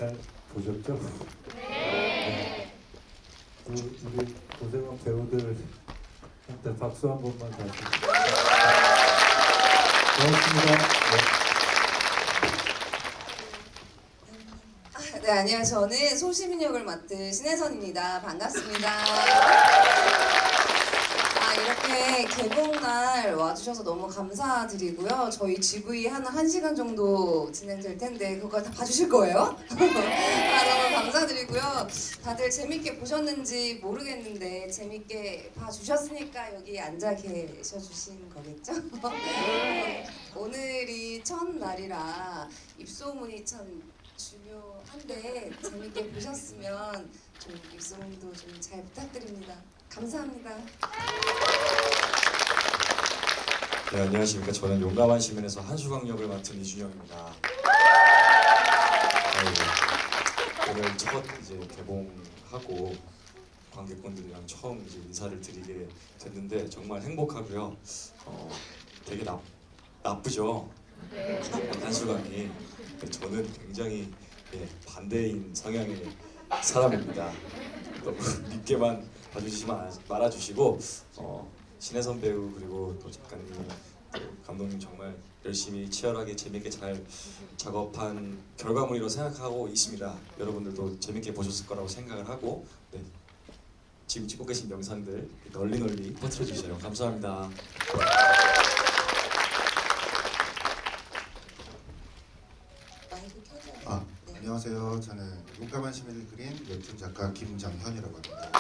잘 보셨죠? 네. 우리 고생한 배우들한테 박수 한 번만 다시. 고맙습니다. 네, 안녕하세요. 저는 소시민 역을 맡은 신혜선입니다. 반갑습니다. 이렇게 개봉날 와주셔서 너무 감사드리고요. 저희 GV 한 1시간 정도 진행될 텐데 그거 다 봐주실 거예요? 너무 감사드리고요. 다들 재밌게 보셨는지 모르겠는데 재밌게 봐주셨으니까 여기 앉아 계셔주신 거겠죠? 오늘이 첫날이라 입소문이 참 중요한데 재밌게 보셨으면 좀 입소문도 좀 잘 부탁드립니다. 감사합니다. 네, 안녕하십니까. 저는 용감한 시민에서 한수광 역을 맡은 이준영입니다. 오늘 첫 이제 개봉하고 관객분들이랑 처음 이제 인사를 드리게 됐는데 정말 행복하고요. 되게 나쁘죠. 한수광이. 저는 굉장히 반대인 성향의 사람입니다. 너무 믿게만 봐주시지 말아주시고 신혜선 배우 그리고 또 작가님, 또 감독님 정말 열심히 치열하게 재밌게 잘 작업한 결과물이라고 생각하고 있습니다. 여러분들도 재밌게 보셨을 거라고 생각을 하고 지금 찍고 계신 영상들 널리 퍼뜨려 주세요. 감사합니다. 안녕하세요. 저는 용감한 시민을 그린 웹툰 작가 김장현이라고 합니다.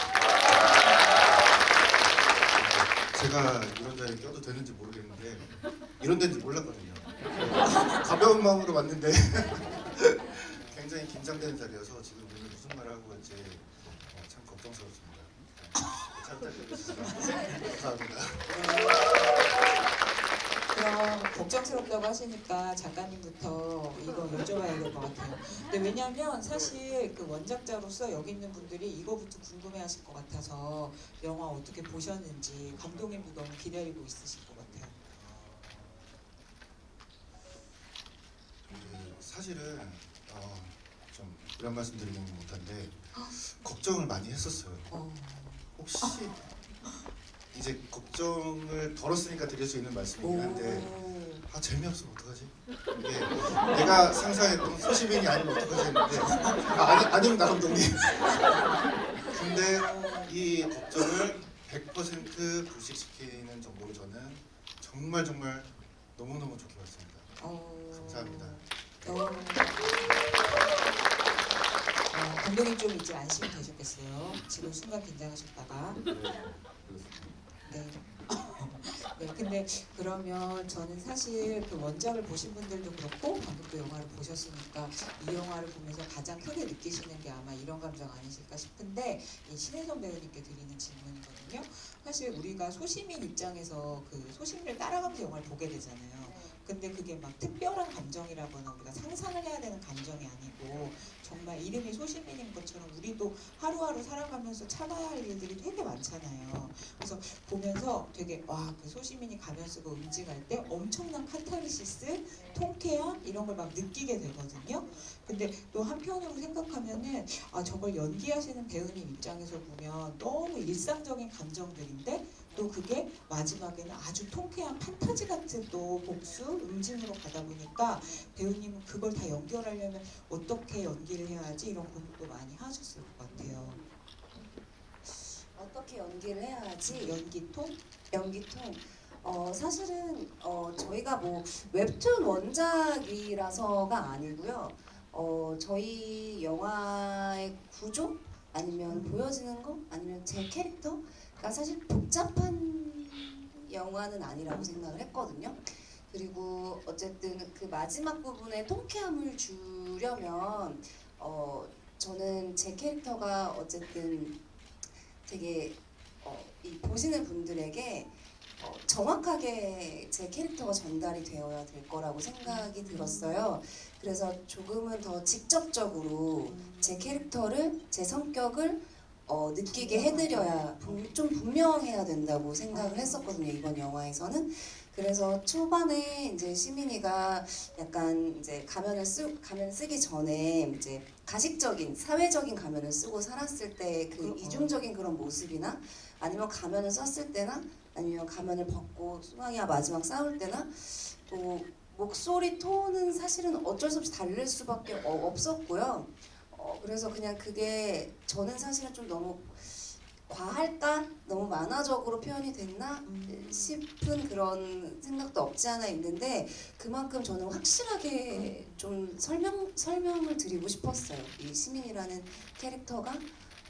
제가 이런 자리에 껴도 되는지 모르겠는데 이런 데인지 몰랐거든요. 가벼운 마음으로 왔는데 굉장히 긴장되는 자리여서 지금 오늘 무슨 말을 하고 갈지 참 걱정스럽습니다. 잘 부탁드리겠습니다. 감사합니다. 그럼 걱정스럽다고 하시니까 작가님부터 이거 여쭤봐야 될 것 같아요. 근데 왜냐하면 사실 그 원작자로서 여기 있는 분들이 이거부터 궁금해하실 것 같아서 영화 어떻게 보셨는지 감독님도 너무 기다리고 있으실 것 같아요. 사실은 좀 이런 말씀 드리는 건 못한데 걱정을 많이 했었어요. 혹시 이제 걱정을 덜었으니까 드릴 수 있는 말씀이긴 한데 재미없으면 어떡하지? 이게 내가 상상했던 소시민이 아니면 어떡하지 했는데 아닙니다 감독님. 근데 이 걱정을 100% 불식시키는 정도로 저는 정말 너무너무 좋게 봤습니다. 감사합니다. 감독님 좀 이제 안심이 되셨겠어요. 지금 순간 긴장하셨다가. 네. 네, 근데 그러면 저는 사실 그 원작을 보신 분들도 그렇고 방금도 영화를 보셨으니까 이 영화를 보면서 가장 크게 느끼시는 게 아마 이런 감정 아니실까 싶은데 이 신혜선 배우님께 드리는 질문이거든요. 사실 우리가 소시민 입장에서 그 소시민을 따라가면서 영화를 보게 되잖아요. 근데 그게 막 특별한 감정이라거나 우리가 상상을 해야 되는 감정이 아니고 정말 이름이 소시민인 것처럼 우리도 하루하루 살아가면서 참아야 할 일들이 되게 많잖아요. 그래서 보면서 되게 그 소시민이 가면 쓰고 응징할 때 엄청난 카타르시스, 통쾌함 이런 걸 막 느끼게 되거든요. 근데 또 한편으로 생각하면은 저걸 연기하시는 배우님 입장에서 보면 너무 일상적인 감정들인데 또 그게 마지막에는 아주 통쾌한 판타지 같은 또 복수, 응징으로 가다 보니까 배우님은 그걸 다 연결하려면 어떻게 연기를 해야 하지 이런 고민도 많이 하셨을 것 같아요. 어떻게 연기를 해야 하지? 연기통? 사실은 저희가 뭐 웹툰 원작이라서가 아니고요. 저희 영화의 구조 아니면 보여지는 거 아니면 제 캐릭터가 사실 복잡한 영화는 아니라고 생각을 했거든요. 그리고 어쨌든 그 마지막 부분에 통쾌함을 주려면 저는 제 캐릭터가 어쨌든 되게 이 보시는 분들에게 정확하게 제 캐릭터가 전달이 되어야 될 거라고 생각이 들었어요. 그래서 조금은 더 직접적으로 제 캐릭터를, 제 성격을 느끼게 해드려야 좀 분명해야 된다고 생각을 했었거든요. 이번 영화에서는. 그래서 초반에 이제 시민이가 약간 이제 가면 쓰기 전에 이제 가식적인 사회적인 가면을 쓰고 살았을 때 그 이중적인 그런 모습이나 아니면 가면을 썼을 때나 아니면 가면을 벗고 수강이와 마지막 싸울 때나 또 목소리 톤은 사실은 어쩔 수 없이 다를 수밖에 없었고요. 그래서 그냥 그게 저는 사실은 좀 너무 과할까? 너무 만화적으로 표현이 됐나? 싶은 그런 생각도 없지 않아 있는데 그만큼 저는 확실하게 좀 설명을 드리고 싶었어요. 이 시민이라는 캐릭터가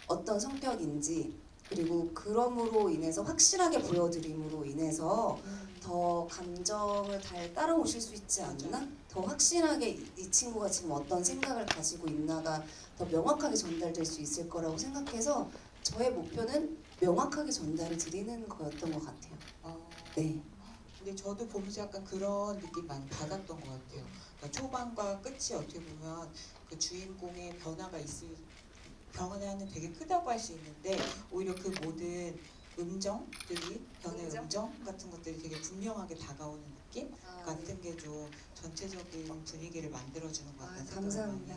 어떤 성격인지 그리고 그럼으로 인해서 확실하게 보여드림으로 인해서 더 감정을 잘 따라오실 수 있지 않나? 더 확실하게 이 친구가 지금 어떤 생각을 가지고 있나가 더 명확하게 전달될 수 있을 거라고 생각해서 저의 목표는 명확하게 전달을 드리는 거였던 것 같아요. 네. 근데 저도 보면서 약간 그런 느낌 많이 받았던 것 같아요. 그러니까 초반과 끝이 어떻게 보면 그 주인공의 변화는 되게 크다고 할 수 있는데 오히려 그 모든 음정들이 변의 음정 같은 것들이 되게 분명하게 다가오는 느낌 같은 게 좀 전체적인 분위기를 만들어주는 것 같아요. 감사합니다.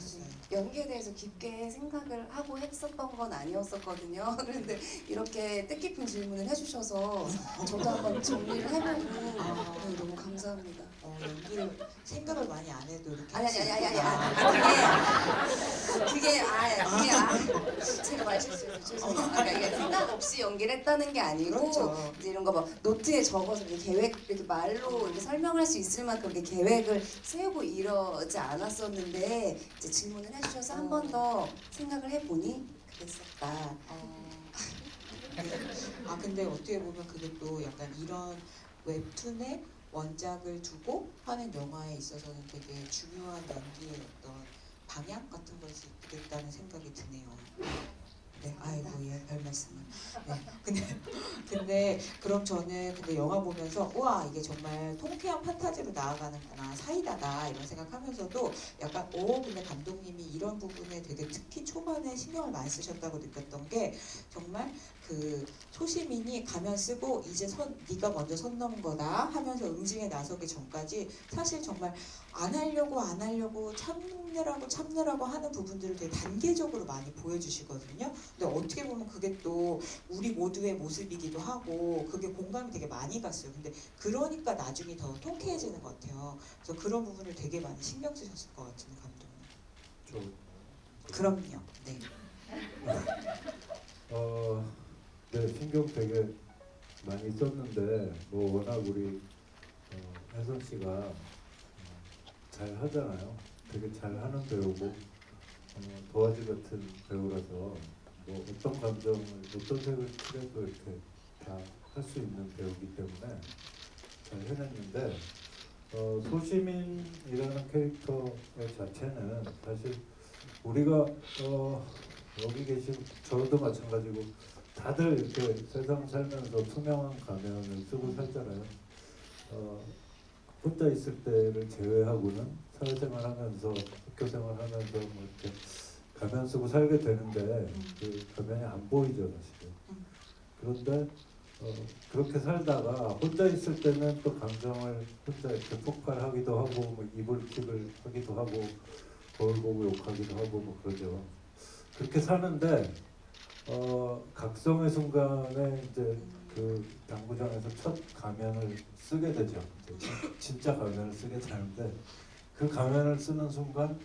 연기에 대해서 깊게 생각을 하고 했었던 건 아니었었거든요. 그런데 이렇게 뜻깊은 질문을 해주셔서 저도 한번 정리를 해보고 네, 너무 감사합니다. 연기를 생각을 많이 안 해도 이렇게 아니 그게 제가 말실수해서 죄송해요. 그러니까 이게 생각 없이 연기를 했다는 게 아니고 그렇죠. 이제 이런 거 막 노트에 적어서 이렇게 계획 이렇게 말로 이렇게 설명할 수 있을 만큼 이렇게 계획을 세우고 이러지 않았었는데 이제 질문을 해주셔서 한 번 더 생각을 해보니 그랬었다. 근데 어떻게 보면 그게 또 약간 이런 웹툰의 원작을 두고 하는 영화에 있어서는 되게 중요한 연기의 어떤 방향 같은 걸 수 있겠다는 생각이 드네요. 네, 아이고 별 말씀을. 네, 근데 그럼 저는 영화 보면서 우와 이게 정말 통쾌한 판타지로 나아가는구나 사이다다 이런 생각하면서도 약간 근데 감독님이 이런 부분에 되게 특히 초반에 신경을 많이 쓰셨다고 느꼈던 게 정말 그 소시민이 가면 쓰고 이제 네가 먼저 선 넘은 거다 하면서 응징에 나서기 전까지 사실 정말 안 하려고 참느라고 하는 부분들을 되게 단계적으로 많이 보여주시거든요. 근데 어떻게 보면 그게 또 우리 모두의 모습이기도 하고 그게 공감이 되게 많이 갔어요. 근데 그러니까 나중에 더 통쾌해지는 것 같아요. 그래서 그런 부분을 되게 많이 신경 쓰셨을 것 같은 감독님. 그럼요. 네. 네, 신경 되게 많이 썼는데 뭐 워낙 우리 혜선 씨가 잘 하잖아요. 되게 잘 하는 배우고 도화지 같은 배우라서 뭐 어떤 감정을 어떤 색을 칠해도 이렇게 다 할 수 있는 배우기 때문에 잘 해냈는데 소시민이라는 캐릭터의 자체는 사실 우리가 여기 계신 저도 마찬가지고 다들 이렇게 세상 살면서 투명한 가면을 쓰고 살잖아요. 혼자 있을 때를 제외하고는 사회생활하면서 학교생활하면서 뭐 이렇게 가면 쓰고 살게 되는데 그 가면이 안 보이죠 사실은. 그런데 그렇게 살다가 혼자 있을 때는 또 감정을 혼자 이렇게 폭발하기도 하고 뭐 이불킥을 하기도 하고 거울 보고 욕하기도 하고 뭐 그러죠. 그렇게 사는데 각성의 순간에 이제 그 당구장에서 첫 가면을 쓰게 되죠. 진짜 가면을 쓰게 되는데 그 가면을 쓰는 순간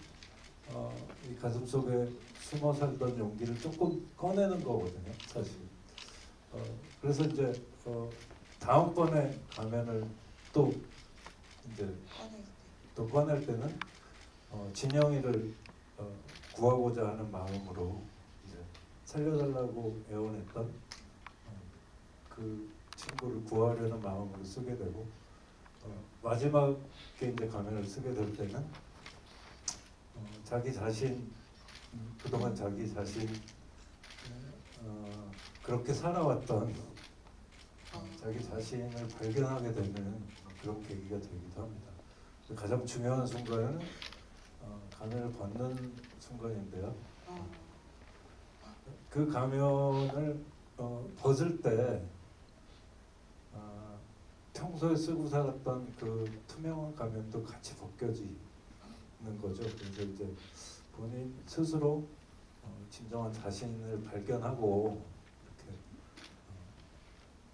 이 가슴 속에 숨어 살던 용기를 조금 꺼내는 거거든요, 사실. 그래서 이제 다음번에 가면을 또 이제 또 꺼낼 때는 진영이를 구하고자 하는 마음으로 이제 살려달라고 애원했던 그 친구를 구하려는 마음으로 쓰게 되고 마지막에 이제 가면을 쓰게 될 때는 자기 자신 그동안 자기 자신 그렇게 살아왔던 자기 자신을 발견하게 되는 그런 계기가 되기도 합니다. 가장 중요한 순간은 가면을 벗는 순간인데요. 그 가면을 벗을 때 평소에 쓰고 살았던 그 투명한 가면도 같이 벗겨지는 거죠. 그래서 이제 본인 스스로 진정한 자신을 발견하고 이렇게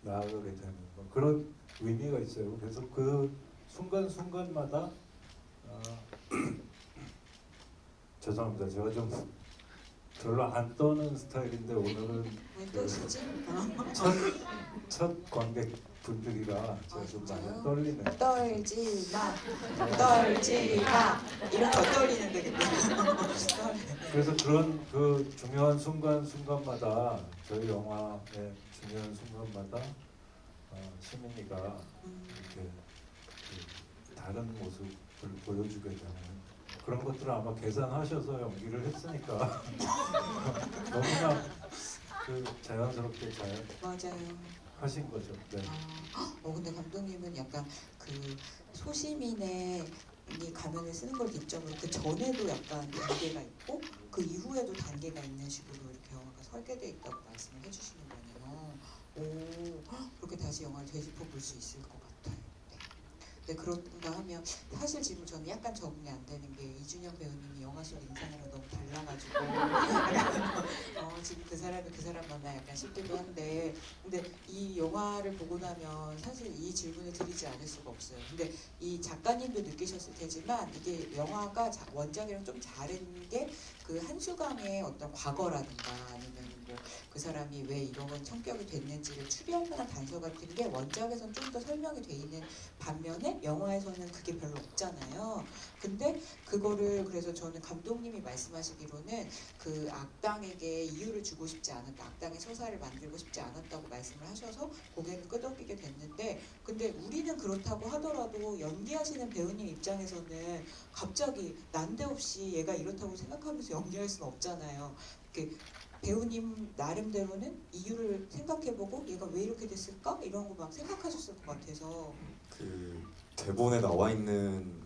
나아가게 되는 뭐 그런 의미가 있어요. 그래서 그 순간순간마다 죄송합니다. 제가 좀 별로 안 떠는 스타일인데 오늘은 왜 떠시지? 첫 관객분들이라 제가 좀 많이 진짜요? 떨리네요. 떨지 마, 떨지 마. 이런 더 떨리는데 근데. 그래서 그런 그 중요한 순간순간마다 저희 영화의 중요한 순간마다 시민이가 이렇게 그 다른 모습을 보여주게 되는 그런 것들을 아마 계산하셔서 연기를 했으니까 너무나 그 자연스럽게 잘 맞아요. 하신 거죠. 네. 근데 감독님은 약간 그 소시민의 이 가면을 쓰는 걸 기점으로 그 전에도 약간 단계가 있고 그 이후에도 단계가 있는 식으로 이렇게 영화가 설계되어 있다고 말씀을 해주시는 거네요. 그렇게 다시 영화를 되짚어 볼 수 있을 것 같아요. 네, 그런가 하면 사실 지금 저는 약간 적응이 안 되는 게 이준영 배우님이 영화 속 인상이랑 너무 달라가지고 지금 그 사람이 그 사람 만나 약간 싶기도 한데 근데 이 영화를 보고 나면 사실 이 질문을 드리지 않을 수가 없어요. 근데 이 작가님도 느끼셨을 테지만 이게 영화가 원작이랑 좀 다른 게 그 한수강의 어떤 과거라든가 아니면 뭐 그 사람이 왜 이런 성격이 됐는지를 추리할 단서 같은 게 원작에서는 좀 더 설명이 돼 있는 반면에 영화에서는 그게 별로 없잖아요. 근데 그거를 그래서 저는 감독님이 말씀하시기로는 그 악당에게 이유를 주고 싶지 않았다. 악당의 서사를 만들고 싶지 않았다고 말씀을 하셔서 고개를 끄덕이게 됐는데 근데 우리는 그렇다고 하더라도 연기하시는 배우님 입장에서는 갑자기 난데없이 얘가 이렇다고 생각하면서 연기할 수는 없잖아요. 배우님 나름대로는 이유를 생각해보고 얘가 왜 이렇게 됐을까? 이런 거 막 생각하셨을 것 같아서 그 대본에 나와 있는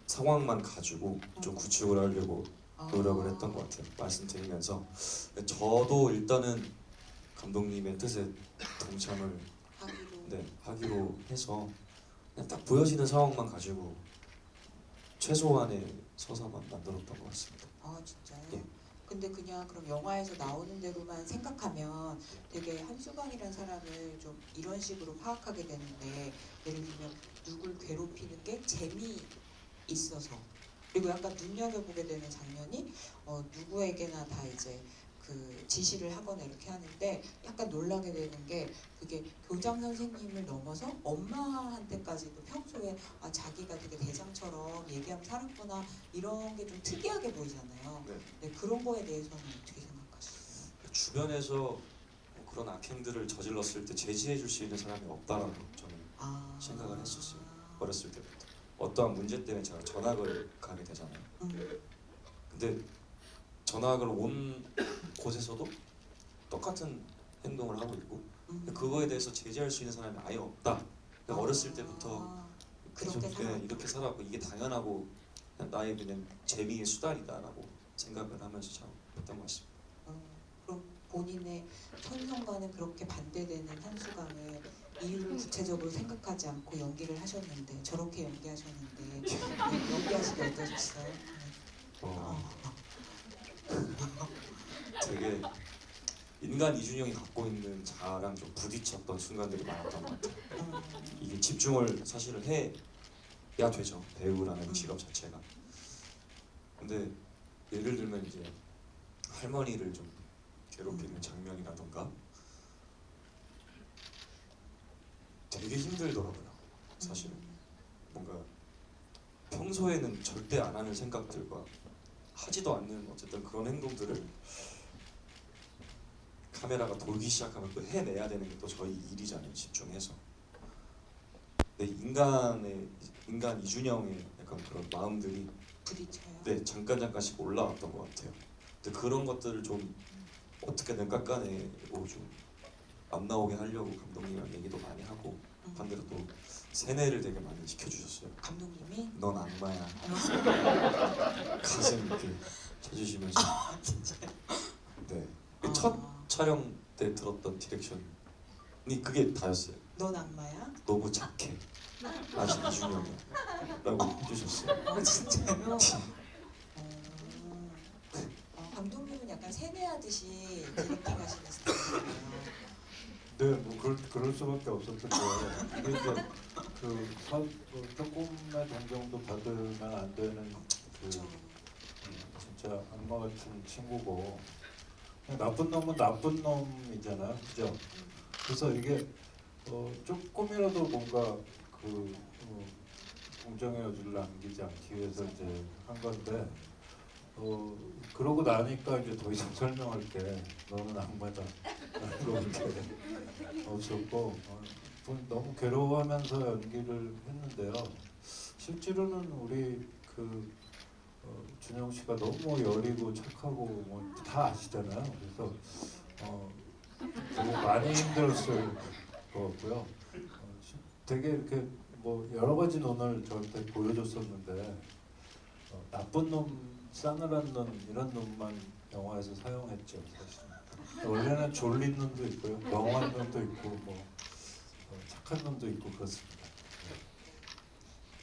상황만 가지고 좀 구축을 하려고 노력을 했던 것 같아요. 말씀드리면서 저도 일단은 감독님의 뜻에 동참을 하기로 해서 그냥 딱 보여지는 상황만 가지고 최소한의 서사만 만들었던 것 같습니다. 진짜요? 예. 근데 그냥 그럼 영화에서 나오는 대로만 생각하면 되게 한수강이라는 사람을 좀 이런 식으로 파악하게 되는데 예를 들면 누굴 괴롭히는 게 재미있어서 그리고 약간 눈여겨보게 되는 장면이 누구에게나 다 이제 그 지시를 하거나 이렇게 하는데 약간 놀라게 되는 게 그게 교장 선생님을 넘어서 엄마한테까지도 평소에 자기가 되게 대장처럼 얘기하면 살았구나 이런 게 좀 특이하게 보이잖아요. 네. 그런 거에 대해서는 어떻게 생각하시나요? 주변에서 그런 악행들을 저질렀을 때 제지해 줄 수 있는 사람이 없다라고 저는 생각을 했었어요. 어렸을 때부터 어떠한 문제 때문에 제가 전학을 가게 되잖아요. 근데 전학을 온 곳에서도 똑같은 행동을 하고 있고 그거에 대해서 제지할 수 있는 사람이 아예 없다. 그러니까 어렸을 때부터 계속 이렇게 살았고 이게 당연하고 그냥 나의 그냥 재미의 수단이다라고 생각을 하면서 참 했던 것 같습니다. 그럼 본인의 천성과는 그렇게 반대되는 한수강을 이유를 구체적으로 생각하지 않고 연기를 하셨는데 저렇게 연기하셨는데 연기하시기 어떠셨어요? 되게 인간 이준영이 갖고 있는 자아랑 좀 부딪혔던 순간들이 많았던 것 같아요. 이게 집중을 사실은 해야 되죠. 배우라는 직업 자체가. 근데 예를 들면 이제 할머니를 좀 괴롭히는 장면이라던가 되게 힘들더라고요. 사실은 뭔가 평소에는 절대 안 하는 생각들과 하지도 않는 어쨌든 그런 행동들을 카메라가 돌기 시작하면 또 해내야 되는 게 또 저희 일이잖아요. 집중해서. 근데 인간 이준영의 약간 그런 마음들이 부딪혀요? 잠깐씩 올라왔던 것 같아요. 근데 그런 것들을 좀 어떻게든 깎아내고 좀 안 나오게 하려고 감독님이랑 얘기도 많이 하고 반대로 또 세뇌를 되게 많이 시켜주셨어요. 감독님이? 넌 악마야. 가슴 이렇게 쳐주시면서. 진짜요? 네. 첫 촬영 때 들었던 디렉션이 그게 다였어요. 넌 악마야? 너무 착해. 아직 이준영이라고 해주셨어요. 진짜요? 감독님은 약간 세뇌하듯이 디렉팅 하시는 스타일이에요. 네, 뭐 그럴 수밖에 없었던 거예요. 이게 이제 조금의 동정도 받으면 안 되는 그렇죠. 진짜 악마 같은 친구고 그냥 나쁜 놈은 나쁜 놈이잖아요, 그죠? 그래서 이게 조금이라도 뭔가 공정의 여지를 남기지 않기 위해서 이제 한 건데 그러고 나니까 이제 더 이상 설명할 게 너는 악마다 라는 거밖에 없었고 너무 괴로워하면서 연기를 했는데요. 실제로는 우리 준영 씨가 너무 여리고 착하고 뭐 다 아시잖아요. 그래서 되게 많이 힘들었을 것 같고요. 되게 이렇게 뭐 여러 가지 눈을 저한테 보여줬었는데 나쁜 놈, 싸늘한 눈 이런 눈만 영화에서 사용했죠. 사실 원래는 졸린 눈도 있고요, 멍한 눈도 있고 뭐 착한 눈도 있고 그렇습니다.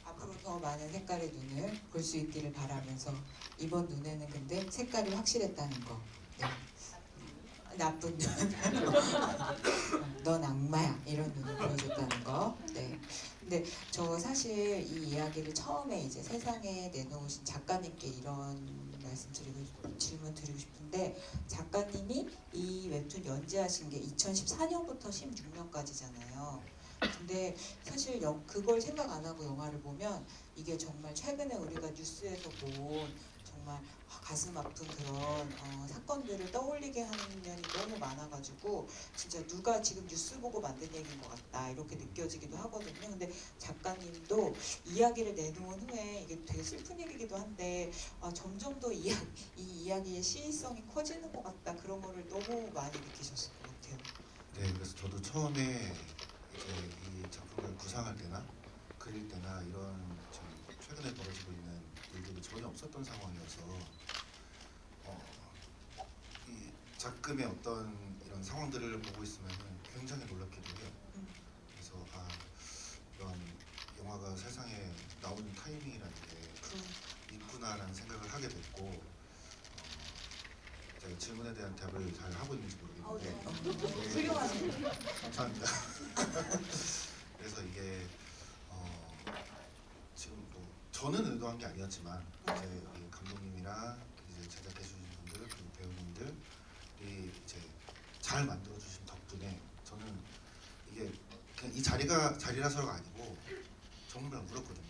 앞으로 더 많은 색깔의 눈을 볼 수 있기를 바라면서 이번 눈에는 근데 색깔이 확실했다는 거. 네. 나쁜 눈, 넌 악마야 이런 눈을 보여줬다는 거. 네. 근데 저 사실 이 이야기를 처음에 이제 세상에 내놓으신 작가님께 이런 질문 드리고 싶은데 작가님이 이 웹툰 연재하신 게 2014년부터 16년까지잖아요. 근데 사실 그걸 생각 안 하고 영화를 보면 이게 정말 최근에 우리가 뉴스에서 본 정말 가슴 아픈 그런 사건들을 떠올리게 하는 면이 너무 많아가지고 진짜 누가 지금 뉴스 보고 만든 얘기인 것 같다 이렇게 느껴지기도 하거든요. 근데 작가님도 이야기를 내놓은 후에 이게 되게 슬픈 얘기기도 한데 점점 더 이 이야기의 시의성이 커지는 것 같다 그런 거를 너무 많이 느끼셨을 것 같아요. 네, 그래서 저도 처음에 이제 이 작품을 구상할 때나 그릴 때나 이런 지금 최근에 벌어지고 있는 일들이 전혀 없었던 상황이어서 이 작금의 어떤 이런 상황들을 보고 있으면 굉장히 놀랍기도 해요. 그래서 이런 영화가 세상에 나오는 타이밍이라는 게 있구나라는 생각을 하게 됐고 제가 질문에 대한 답을 잘 하고 있는지 모르겠는데 훌륭하세요. 감사합니다. 그래서 이게 지금 뭐 저는 의도한 게 아니었지만 이제 우리 감독님이랑 이제 제작해 주신 분들 그리고 배우님들이 이제 잘 만들어 주신 덕분에 저는 이게 그냥 이 자리라서가 아니고 정말 울었거든요.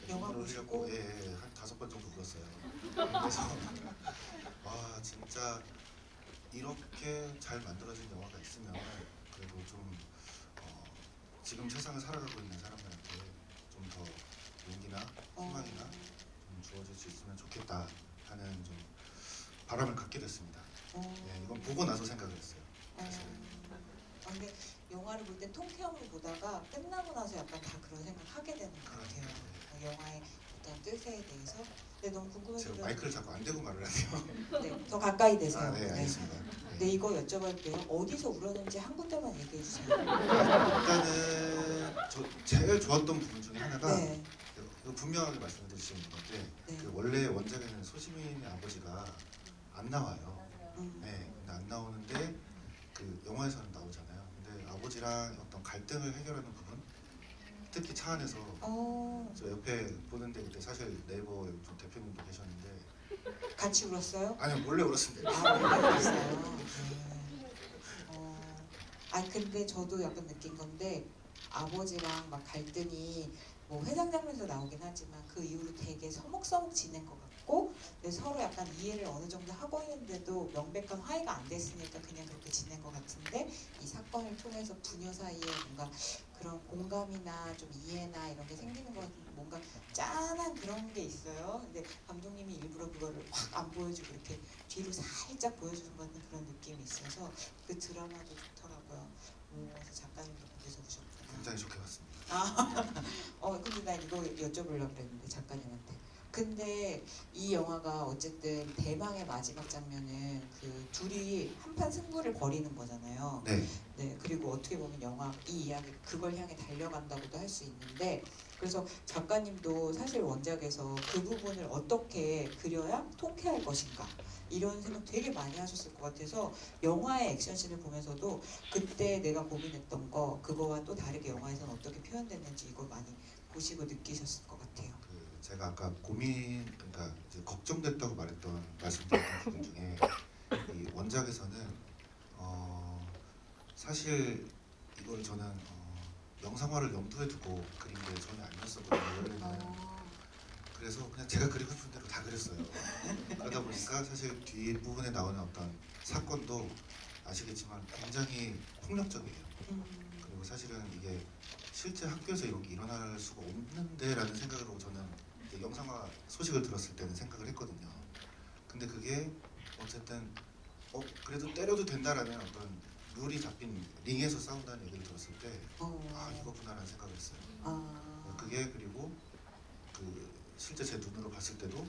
영화 울으셨고 보시고? 예, 한 5번 정도 울었어요. 그래서 진짜 이렇게 잘 만들어진 영화가 있으면 그래도 좀 지금 세상을 살아가고 있는 사람들한테 좀 더 용기나 희망이나 좀 주어질 수 있으면 좋겠다 하는 좀 바람을 갖게 됐습니다. 네, 이건 보고 나서 생각을 했어요. 사실. 근데 영화를 볼 때 통쾌함을 보다가 끝나고 나서 약간 다 그런 생각하게 되는 것 같아요. 영화의 어떤 뜻에 대해서. 근데 너무 궁금해서 제가 마이크를 자꾸 안 대고 말을 하네요. 네, 더 가까이 대세요. 네, 알겠습니다. 네, 이거 여쭤볼게요. 어디서 울었는지 한 군데만 얘기해 주세요. 일단은 제일 좋았던 부분 중에 하나가 네. 이거 분명하게 말씀드릴 수 있는 건데 네. 원래 원작에는 소시민의 아버지가 안 나와요. 음. 네, 근데 안 나오는데 그 영화에서는 나오잖아요. 근데 아버지랑 어떤 갈등을 해결하는 부분, 특히 차 안에서 저 옆에 보는데 그때 사실 네이버 좀 대표님도 계셨는데 같이 울었어요? 아니요 몰래 울었습니다. 몰래 울었어요. 근데 저도 약간 느낀 건데 아버지랑 막 갈등이 뭐 회상 장면에서 나오긴 하지만 그 이후로 되게 서먹서먹 지낸 것 같고 근데 서로 약간 이해를 어느 정도 하고 있는데도 명백한 화해가 안 됐으니까 그냥 그렇게 지낸 것 같은데 이 사건을 통해서 부녀 사이에 뭔가 그런 공감이나 좀 이해나 이런 게 생기는 것 같은 뭔가 짠한 그런 게 있어요. 근데 감독님이 일부러 그거를 확 안 보여주고 이렇게 뒤로 살짝 보여주는 것 같은 그런 느낌이 있어서 그 드라마도 좋더라고요. 그래서 작가님도 거기서 오셨구나. 굉장히 좋게 봤습니다. 근데 나 이거 여쭤보려고 그랬는데 작가님한테 근데 이 영화가 어쨌든 대망의 마지막 장면은 그 둘이 한판 승부를 벌이는 거잖아요. 네. 네, 그리고 어떻게 보면 영화 이 이야기 그걸 향해 달려간다고도 할 수 있는데 그래서 작가님도 사실 원작에서 그 부분을 어떻게 그려야 통쾌할 것인가 이런 생각 되게 많이 하셨을 것 같아서 영화의 액션씬을 보면서도 그때 내가 고민했던 거 그거와 또 다르게 영화에서는 어떻게 표현됐는지 이걸 많이 보시고 느끼셨을 것 같아요. 그 제가 아까 그러니까 이제 걱정됐다고 말씀드렸던 부분 중에 이 원작에서는 사실 이걸 저는 영상화를 염두에 두고 그린 게 전혀 아니었었거든요. 원래는. 그래서 그냥 제가 그리고 싶은 대로 다 그렸어요. 그러다 보니까 사실 뒷부분에 나오는 어떤 사건도 아시겠지만 굉장히 폭력적이에요. 그리고 사실은 이게 실제 학교에서 이런 게 일어날 수가 없는데라는 생각으로 저는 이제 영상화 소식을 들었을 때는 생각을 했거든요. 근데 그게 어쨌든 그래도 때려도 된다라는 어떤 룰이 잡힌 링에서 싸운다는 얘기를 들었을 때 이거구나라는 생각을 했어요. 그게 그리고 그 실제 제 눈으로 봤을 때도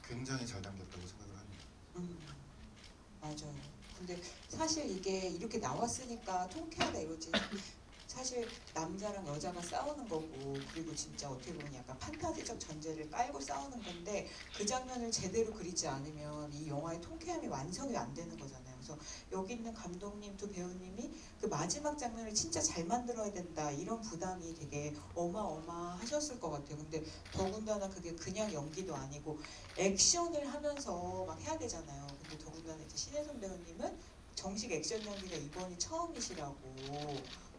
굉장히 잘 담겼다고 생각을 합니다. 맞아요. 근데 사실 이게 이렇게 나왔으니까 통쾌하다 이거지. 사실 남자랑 여자가 싸우는 거고 그리고 진짜 어떻게 보면 약간 판타지적 전제를 깔고 싸우는 건데 그 장면을 제대로 그리지 않으면 이 영화의 통쾌함이 완성이 안 되는 거잖아요. 그래서 여기 있는 감독님 두 배우님이 그 마지막 장면을 진짜 잘 만들어야 된다 이런 부담이 되게 어마어마하셨을 것 같아요. 근데 더군다나 그게 그냥 연기도 아니고 액션을 하면서 막 해야 되잖아요. 근데 더군다나 이제 신혜선 배우님은 정식 액션 연기가 이번이 처음이시라고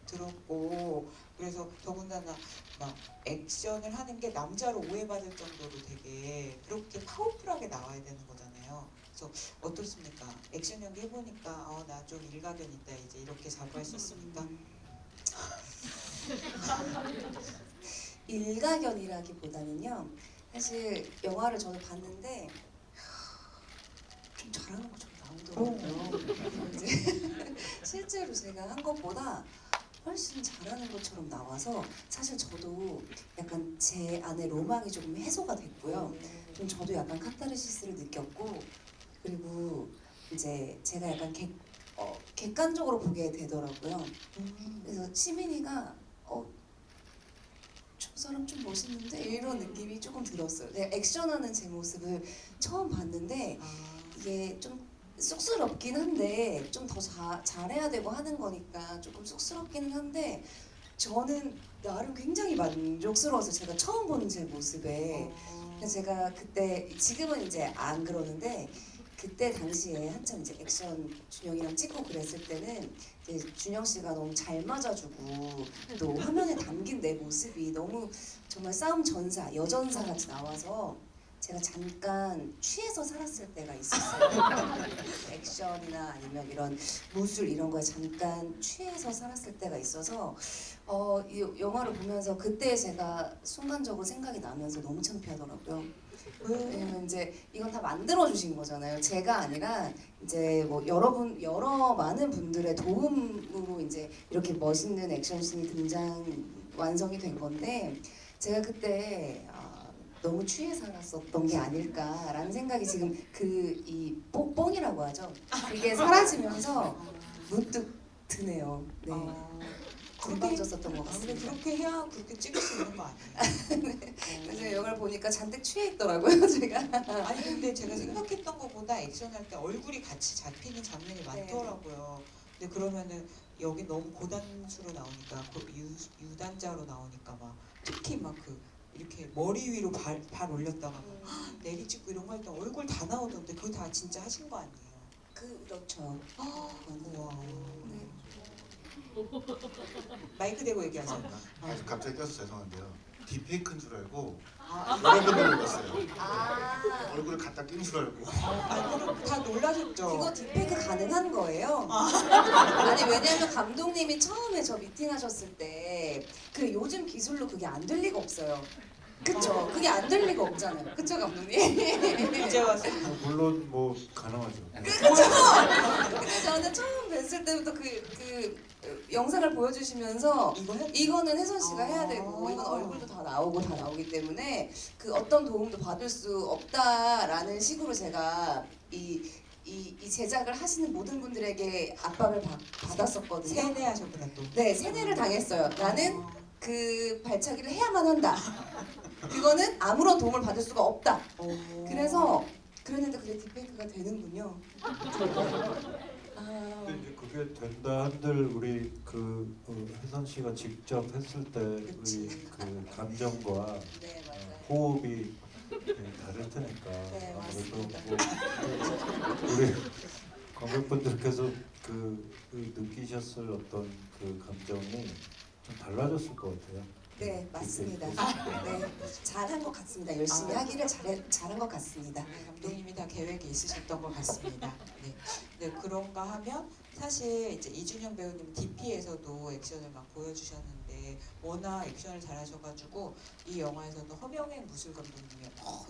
들었고 그래서 더군다나 막 액션을 하는 게 남자로 오해받을 정도로 되게 그렇게 파워풀하게 나와야 되는 거잖아요. 그래서 어떻습니까? 액션 연기 해보니까 나 좀 일가견 있다 이제 이렇게 자부할 수 있습니까? 일가견이라기보다는요. 사실 영화를 저는 봤는데 좀 잘하는 거 좀 나오더라고요. 이제 실제로 제가 한 것보다 훨씬 잘하는 것처럼 나와서 사실 저도 약간 제 안에 로망이 조금 해소가 됐고요. 좀 저도 약간 카타르시스를 느꼈고 그리고 이제 제가 약간 객관적으로 보게 되더라고요. 그래서 시민이가 저 사람 좀 멋있는데 이런 느낌이 조금 들었어요. 내가 액션하는 제 모습을 처음 봤는데 이게 좀 쑥스럽긴 한데 좀 더 잘해야 되고 하는 거니까 조금 쑥스럽기는 한데 저는 나름 굉장히 만족스러워서 제가 처음 보는 제 모습에 그래서 제가 그때 지금은 이제 안 그러는데 그때 당시에 한참 이제 액션 준영이랑 찍고 그랬을 때는 이제 준영 씨가 너무 잘 맞아주고 또 화면에 담긴 내 모습이 너무 정말 싸움 전사, 여전사 같이 나와서 제가 잠깐 취해서 살았을 때가 있었어요. 액션이나 아니면 이런 무술 이런 거에 잠깐 취해서 살았을 때가 있어서 이 영화를 보면서 그때 제가 순간적으로 생각이 나면서 너무 창피하더라고요. 왜냐면 이제 이건 다 만들어 주신 거잖아요. 제가 아니라 이제 뭐 여러 많은 분들의 도움으로 이제 이렇게 멋있는 액션씬이 완성이 된 건데 제가 그때 너무 취해 살았었던 게 아닐까라는 생각이 지금 이 뽕이라고 하죠. 그게 사라지면서 문득 드네요. 네. 건방졌었던 것 근데 같습니다. 그렇게 해야 그렇게 찍을 수 있는 거 아니에요? 그래서 영화를 보니까 잔뜩 취해 있더라고요, 제가. 아니 근데 제가 생각했던 것보다 액션할 때 얼굴이 같이 잡히는 장면이 많더라고요. 근데 그러면은 여기 너무 고단수로 나오니까 유단자로 나오니까 막 특히 막 이렇게 머리 위로 발 올렸다가 막 내리찍고 이런 거 할 때 얼굴 다 나오던데 그거 다 진짜 하신 거 아니에요? 그렇죠. 우와. 네. 마이크 대고 얘기하세요. 갑자기 껴서 죄송한데요. 딥페이크인 줄 알고 여러 번을 놀랐어요. 얼굴을 갖다 낀 줄 알고. 그럼 다 놀라셨죠? 그거 딥페이크 가능한 거예요? 아니 왜냐면 감독님이 처음에 저 미팅하셨을 때 그 요즘 기술로 그게 안 될 리가 없어요. 그쵸. 그게 안 될 리가 없잖아요. 그쵸 감독님? 이제 와서 물론 뭐 가능하죠. 그쵸. 근데 저는 처음 뵀을 때부터 그 영상을 보여주시면서 이거는 혜선 씨가 해야 되고 이건 얼굴도 다 나오기 때문에 그 어떤 도움도 받을 수 없다라는 식으로 제가 이 제작을 하시는 모든 분들에게 압박을 받았었거든요. 세뇌하셨구나 또. 네, 세뇌를 당했어요. 나는 그 발차기를 해야만 한다. 그거는 아무런 도움을 받을 수가 없다. 그래서 그랬는데 그게 딥페이크가 되는군요. 아, 근데 이제 그게 된다 한들 우리 그 혜선 씨가 직접 했을 때 우리 그 감정과 네 맞아요. 호흡이 다를 테니까 네, 아무래도 맞습니다. 뭐 우리 관객분들께서 그 느끼셨을 어떤 그 감정이 좀 달라졌을 것 같아요. 네 맞습니다. 네. 네 잘한 것 같습니다. 열심히 하기를 잘한 것 같습니다. 네, 감독님이 다 계획이 있으셨던 것 같습니다. 네. 네, 그런가 하면 사실 이제 이준영 배우님 DP에서도 액션을 막 보여주셨는데 워낙 액션을 잘하셔가지고 이 영화에서도 허명행 무술 감독님이 너무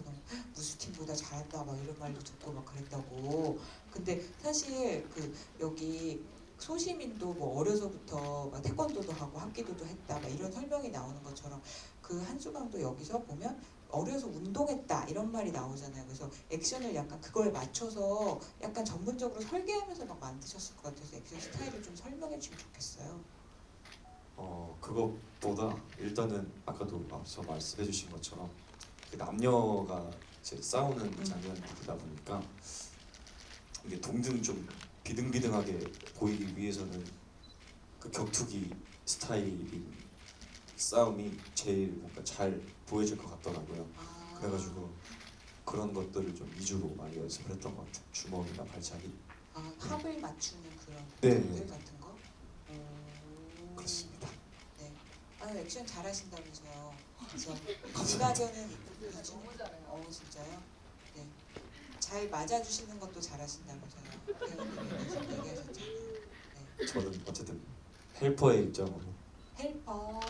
무술팀보다 잘한다 막 이런 말도 듣고 막 그랬다고. 근데 사실 그 여기 소시민도 뭐 어려서부터 막 태권도도 하고 합기도도 했다 막 이런 설명이 나오는 것처럼 그 한수강도 여기서 보면 어려서 운동했다 이런 말이 나오잖아요. 그래서 액션을 약간 그거에 맞춰서 약간 전문적으로 설계하면서 막 만드셨을 것 같아서 액션 스타일을 좀 설명해 주시면 좋겠어요. 그것보다 일단은 아까도 앞서 말씀해주신 것처럼 그 남녀가 이제 싸우는 장면이다 보니까 이게 동등 좀 비등비등하게 보이기 위해서는 그 격투기 스타일이 싸움이 제일 뭔가 잘 보여질 것 같더라고요. 그래가지고 그런 것들을 좀 위주로 많이 연습을 했던 것 같아요. 주먹이나 발차기. 합을 맞추는 그런 네. 것들 같은 거. 그렇습니다. 네. 액션 잘하신다면서요. 그래서 이가전은 이준영. 진짜요? 네. 잘 맞아주시는 것도 잘하신다면서요. 배우님이 얘기하셨잖아요. 네. 저는 어쨌든 헬퍼의 입장으로 헬퍼.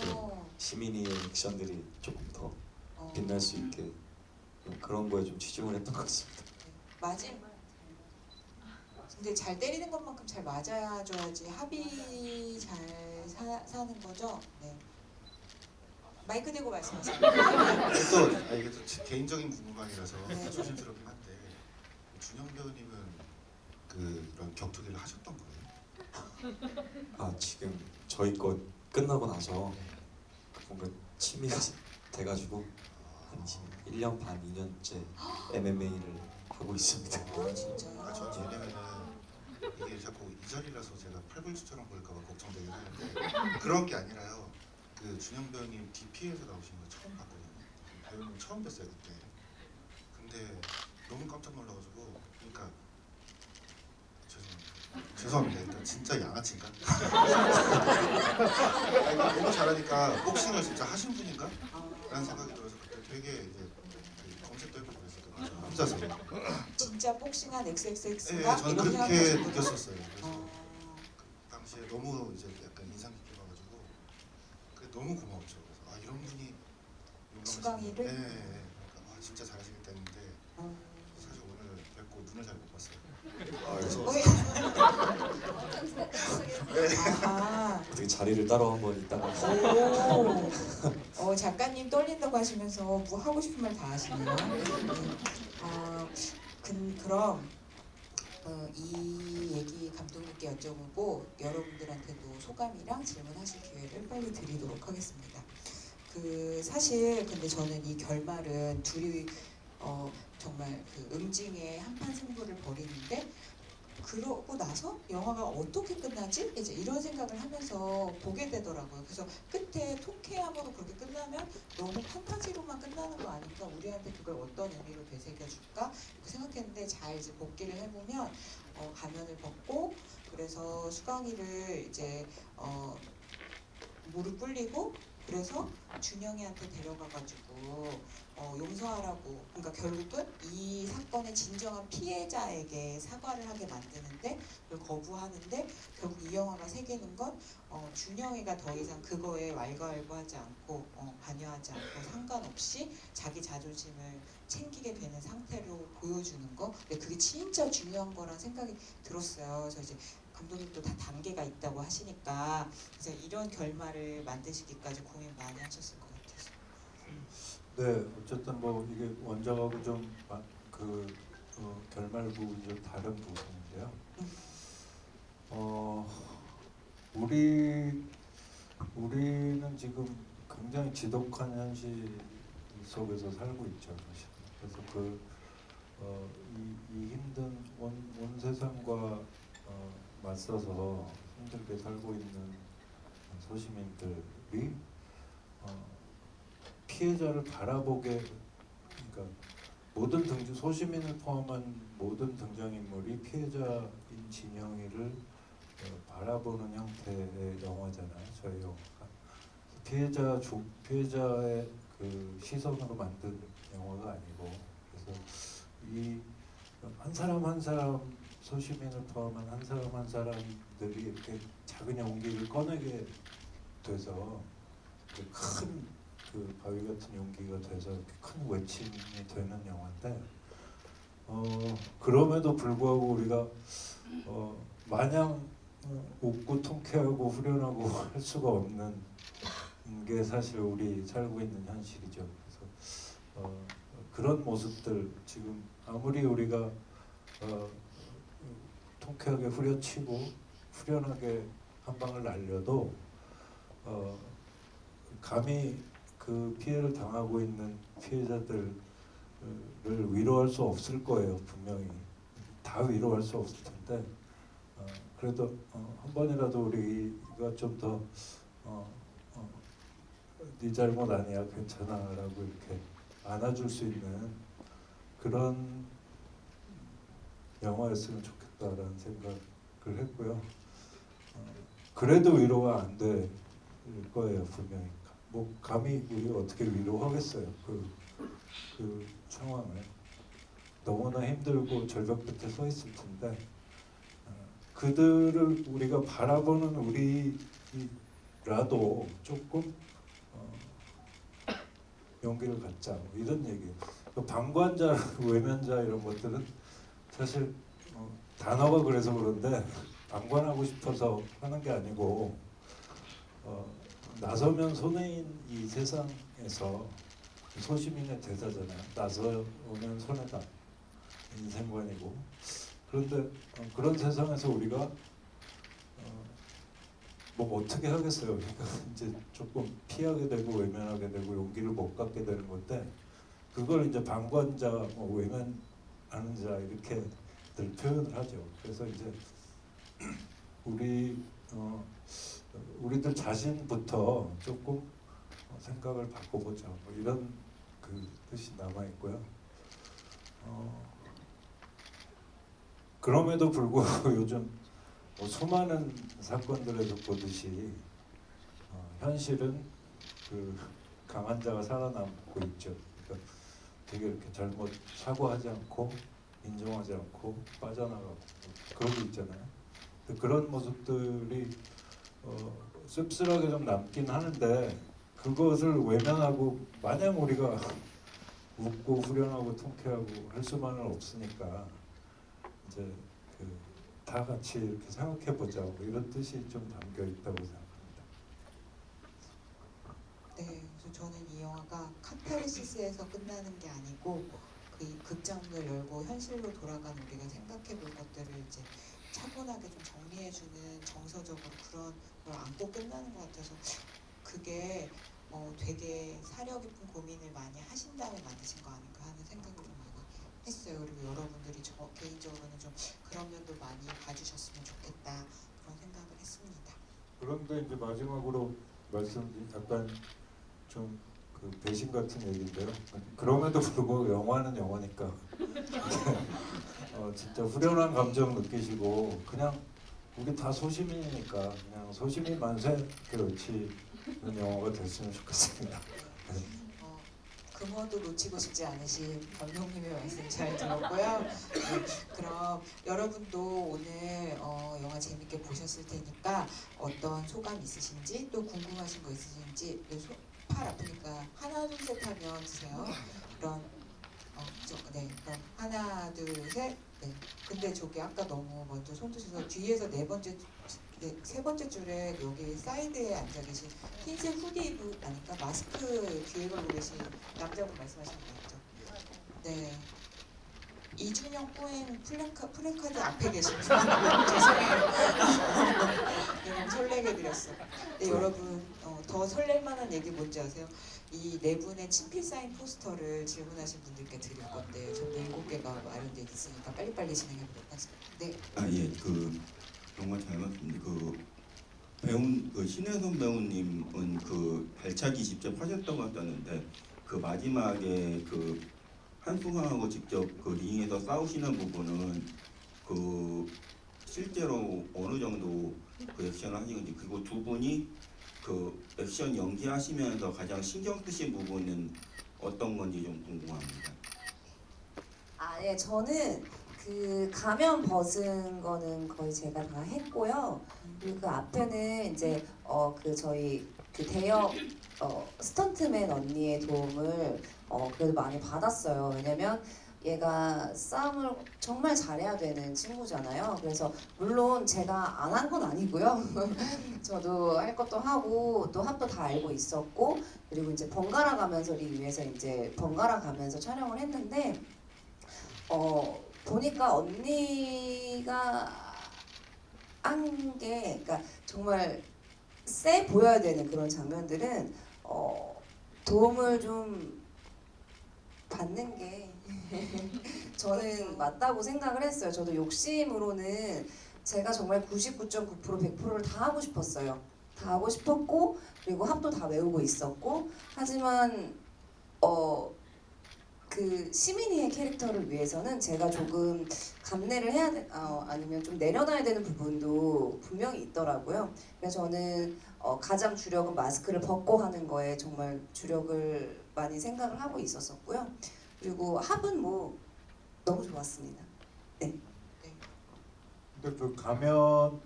시민이의 액션들이 조금 더 어. 빛날 수 있게 그런 거에 좀 치중을 했던 것 같습니다. 맞음. 근데 잘 때리는 것만큼 잘 맞아줘야지 합이 잘 사는 거죠. 네. 마이크 대고 말씀하세요. 이게 또 개인적인 궁금함이라서 네. 조심스럽긴 한데 준영 배우님은 이런 격투기를 하셨던 거예요? 지금 저희 거 끝나고 나서 뭔가 취미가 돼가지고 한 1년 반, 2년째 MMA를 하고 있습니다. 진짜요? 저는 왜냐면은 이게 자꾸 이 자리라서 제가 팔불출처럼 보일까봐 걱정되긴 하는데 그런 게 아니라요. 그 준영 배우님 DP에서 나오신 거 처음 봤거든요. 배우님 처음 뵀어요 그때. 근데 너무 깜짝 놀라가지고 그러니까 죄송합니다. 일단 진짜 양아치인가? 아니, 너무 잘하니까 복싱을 진짜 하신 분인가? 라는 생각이 들어서 그때 되게 이제 검색도 해보고 그랬었거든요. 혼자서. 진짜 복싱한 네, XXX가 저는 이런 그렇게 생각하셨거든요. 느꼈었어요. 그래서 그 당시에 너무 이제 약간 인상 깊게 봐가지고 그게 너무 고마웠죠. 그래서 이런 분이 수강이를? 네, 그러니까 진짜 잘하시겠다 했는데 사실 오늘 뵙고 눈을 잘 못 봤어요. 그래서 아하. 어떻게 자리를 따로 한번 있다가 작가님 떨린다고 하시면서 뭐 하고 싶은 말 다 하시네요. 그럼 이 얘기 감독님께 여쭤보고 여러분들한테도 소감이랑 질문하실 기회를 빨리 드리도록 하겠습니다. 사실 근데 저는 이 결말은 둘이 정말 응징의 한판 승부를 벌이는데 그러고 나서 영화가 어떻게 끝나지? 이제 이런 생각을 하면서 보게 되더라고요. 그래서 끝에 통쾌함으로 그렇게 끝나면 너무 판타지로만 끝나는 거 아닌가? 우리한테 그걸 어떤 의미로 되새겨줄까? 이렇게 생각했는데 잘 이제 복기를 해보면 가면을 벗고 그래서 수강이를 이제 무릎 꿇리고 그래서 준영이한테 데려가가지고 용서하라고, 그러니까 결국은 이 사건의 진정한 피해자에게 사과를 하게 만드는데 그걸 거부하는데, 결국 이 영화가 새기는 건 준영이가 더 이상 그거에 왈가왈부하지 않고 관여하지 않고 상관없이 자기 자존심을 챙기게 되는 상태로 보여주는 거. 근데 그게 진짜 중요한 거란 생각이 들었어요. 그래서 이제 감독님도 다 단계가 있다고 하시니까 그래서 이런 결말을 만드시기까지 고민 많이 하셨을 것 같아서. 네, 어쨌든 뭐 이게 원작하고 좀 결말 부분이 좀 다른 부분인데요. 우리는 지금 굉장히 지독한 현실 속에서 살고 있죠, 사실. 그래서 이 힘든 온 세상과 맞서서 힘들게 살고 있는 소시민들이 피해자를 바라보게, 그러니까 소시민을 포함한 모든 등장인물이 피해자인 진영이를 바라보는 형태의 영화잖아요, 저희 영화가. 피해자의 그 시선으로 만든 영화가 아니고, 그래서 이 한 사람 한 사람, 소시민을 포함한 한 사람 한 사람들이 이렇게 작은 용기를 꺼내게 돼서 큰 바위 같은 용기가 돼서 이렇게 큰 외침이 되는 영화인데, 그럼에도 불구하고 우리가 마냥 웃고 통쾌하고 후련하고 할 수가 없는 게 사실 우리 살고 있는 현실이죠. 그래서 그런 모습들, 지금 아무리 우리가 통쾌하게 후려치고 후련하게 한 방을 날려도 감히 그 피해를 당하고 있는 피해자들을 위로할 수 없을 거예요. 분명히 다 위로할 수 없을 텐데, 그래도 한 번이라도 우리가 좀 더 네 잘못 아니야, 괜찮아라고 이렇게 안아줄 수 있는 그런 영화였으면 좋겠다라는 생각을 했고요. 그래도 위로가 안 될 거예요, 분명히. 뭐 감히 우리가 어떻게 위로하겠어요, 그 상황을. 너무나 힘들고 절벽 끝에 서 있을 텐데, 그들을 우리가 바라보는 우리라도 조금 용기를 갖자, 뭐 이런 얘기예요. 방관자, 외면자 이런 것들은 사실 단어가 그래서 그런데 방관하고 싶어서 하는 게 아니고, 나서면 손해인 이 세상에서 소시민의 대사잖아요. 나서면 손해다, 인생관이고. 그런데 그런 세상에서 우리가 뭐 어떻게 하겠어요. 그러니까 이제 조금 피하게 되고 외면하게 되고 용기를 못 갖게 되는 건데, 그걸 이제 방관자, 뭐 외면하는 자 이렇게 늘 표현을 하죠. 그래서 이제 우리들 자신부터 조금 생각을 바꿔보자, 뭐 이런 그 뜻이 남아 있고요. 그럼에도 불구하고 요즘 뭐 수많은 사건들에서 보듯이 현실은 그 강한 자가 살아남고 있죠. 그러니까 되게 이렇게 잘못 사과하지 않고 인정하지 않고 빠져나가고 그러고 있잖아요. 그런 모습들이 씁쓸하게 좀 남긴 하는데, 그것을 외면하고 마냥 우리가 웃고 후련하고 통쾌하고 할 수만은 없으니까 이제 다 같이 이렇게 생각해 보자, 뭐 이런 뜻이 좀 담겨 있다고 생각합니다. 네, 그래서 저는 이 영화가 카타르시스에서 끝나는 게 아니고 그 극장문을 열고 현실로 돌아간 우리가 생각해 볼 것들을 이제 차분하게 좀 정리해주는, 정서적으로 그런 걸 안고 끝나는 것 같아서, 그게 되게 사려 깊은 고민을 많이 하신 다음에 만드신 거 아닌가 하는 생각을 좀 많이 했어요. 그리고 여러분들이 저 개인적으로는 좀 그런 면도 많이 봐주셨으면 좋겠다, 그런 생각을 했습니다. 그런데 이제 마지막으로 말씀드린 약간 좀 그 배신 같은 얘기인데요. 그럼에도 불구하고 영화는 영화니까 진짜 후련한 감정 느끼시고, 그냥 우리 다 소시민이니까 그냥 소시민 만세, 그렇지 그런 영화가 됐으면 좋겠습니다. 금호도 놓치고 싶지 않으신 감독님의 말씀 잘 들었고요. 네, 그럼 여러분도 오늘 영화 재밌게 보셨을 테니까 어떤 소감 있으신지 또 궁금하신 거 있으신지 팔 아프니까 하나 둘 셋 하면 드세요. 그럼 그럼 하나 둘 셋. 네. 근데 저기 아까 너무 먼저 손 드셔서 뒤에서 세 번째 줄에 여기 사이드에 앉아 계신 흰색 후디 입고 아니까 마스크 뒤에 걸고 계신 남자분 말씀하시는 거 맞죠? 네. 이준영 포행 플래카드 앞에 계신 분 죄송해요. 네, 너무 설레게 드렸어. 네, 여러분 더 설렐 만한 얘기 뭔지 아세요? 이 네 분의 친필 사인 포스터를 질문하신 분들께 드릴 건데 전 7개가 마련돼 있으니까 빨리빨리 진행해 보도록 하겠습니다. 네. 예, 정말 잘 맞습니다. 신혜선 배우님은 발차기 직접 하셨다고 하셨는데 마지막에 한승환하고 직접 링에서 싸우시는 부분은 실제로 어느 정도 액션을 하시는지, 그리고 두 분이 액션 연기하시면서 가장 신경 쓰신 부분은 어떤 건지 좀 궁금합니다. 네, 저는 그 가면 벗은 거는 거의 제가 다 했고요. 그리고 그 앞에는 이제 저희 대역 스턴트맨 언니의 도움을 그래도 많이 받았어요. 왜냐면 얘가 싸움을 정말 잘해야 되는 친구잖아요. 그래서 물론 제가 안 한 건 아니고요. 저도 할 것도 하고 또 합도 다 알고 있었고, 그리고 이제 번갈아 가면서를 위해서 이제 번갈아 가면서 촬영을 했는데 보니까 언니가 한 게, 그러니까 정말 세 보여야 되는 그런 장면들은 도움을 좀 받는 게 저는 맞다고 생각을 했어요. 저도 욕심으로는 제가 정말 99.9% 100%를 다 하고 싶었어요. 다 하고 싶었고, 그리고 합도 다 외우고 있었고, 하지만 그 시민이의 캐릭터를 위해서는 제가 조금 감내를 해야 아니면 좀 내려놔야 되는 부분도 분명히 있더라고요. 그래서 저는 가장 주력은 마스크를 벗고 하는 거에 정말 주력을 많이 생각을 하고 있었었고요. 그리고 합은 뭐 너무 좋았습니다. 네. 근데 가면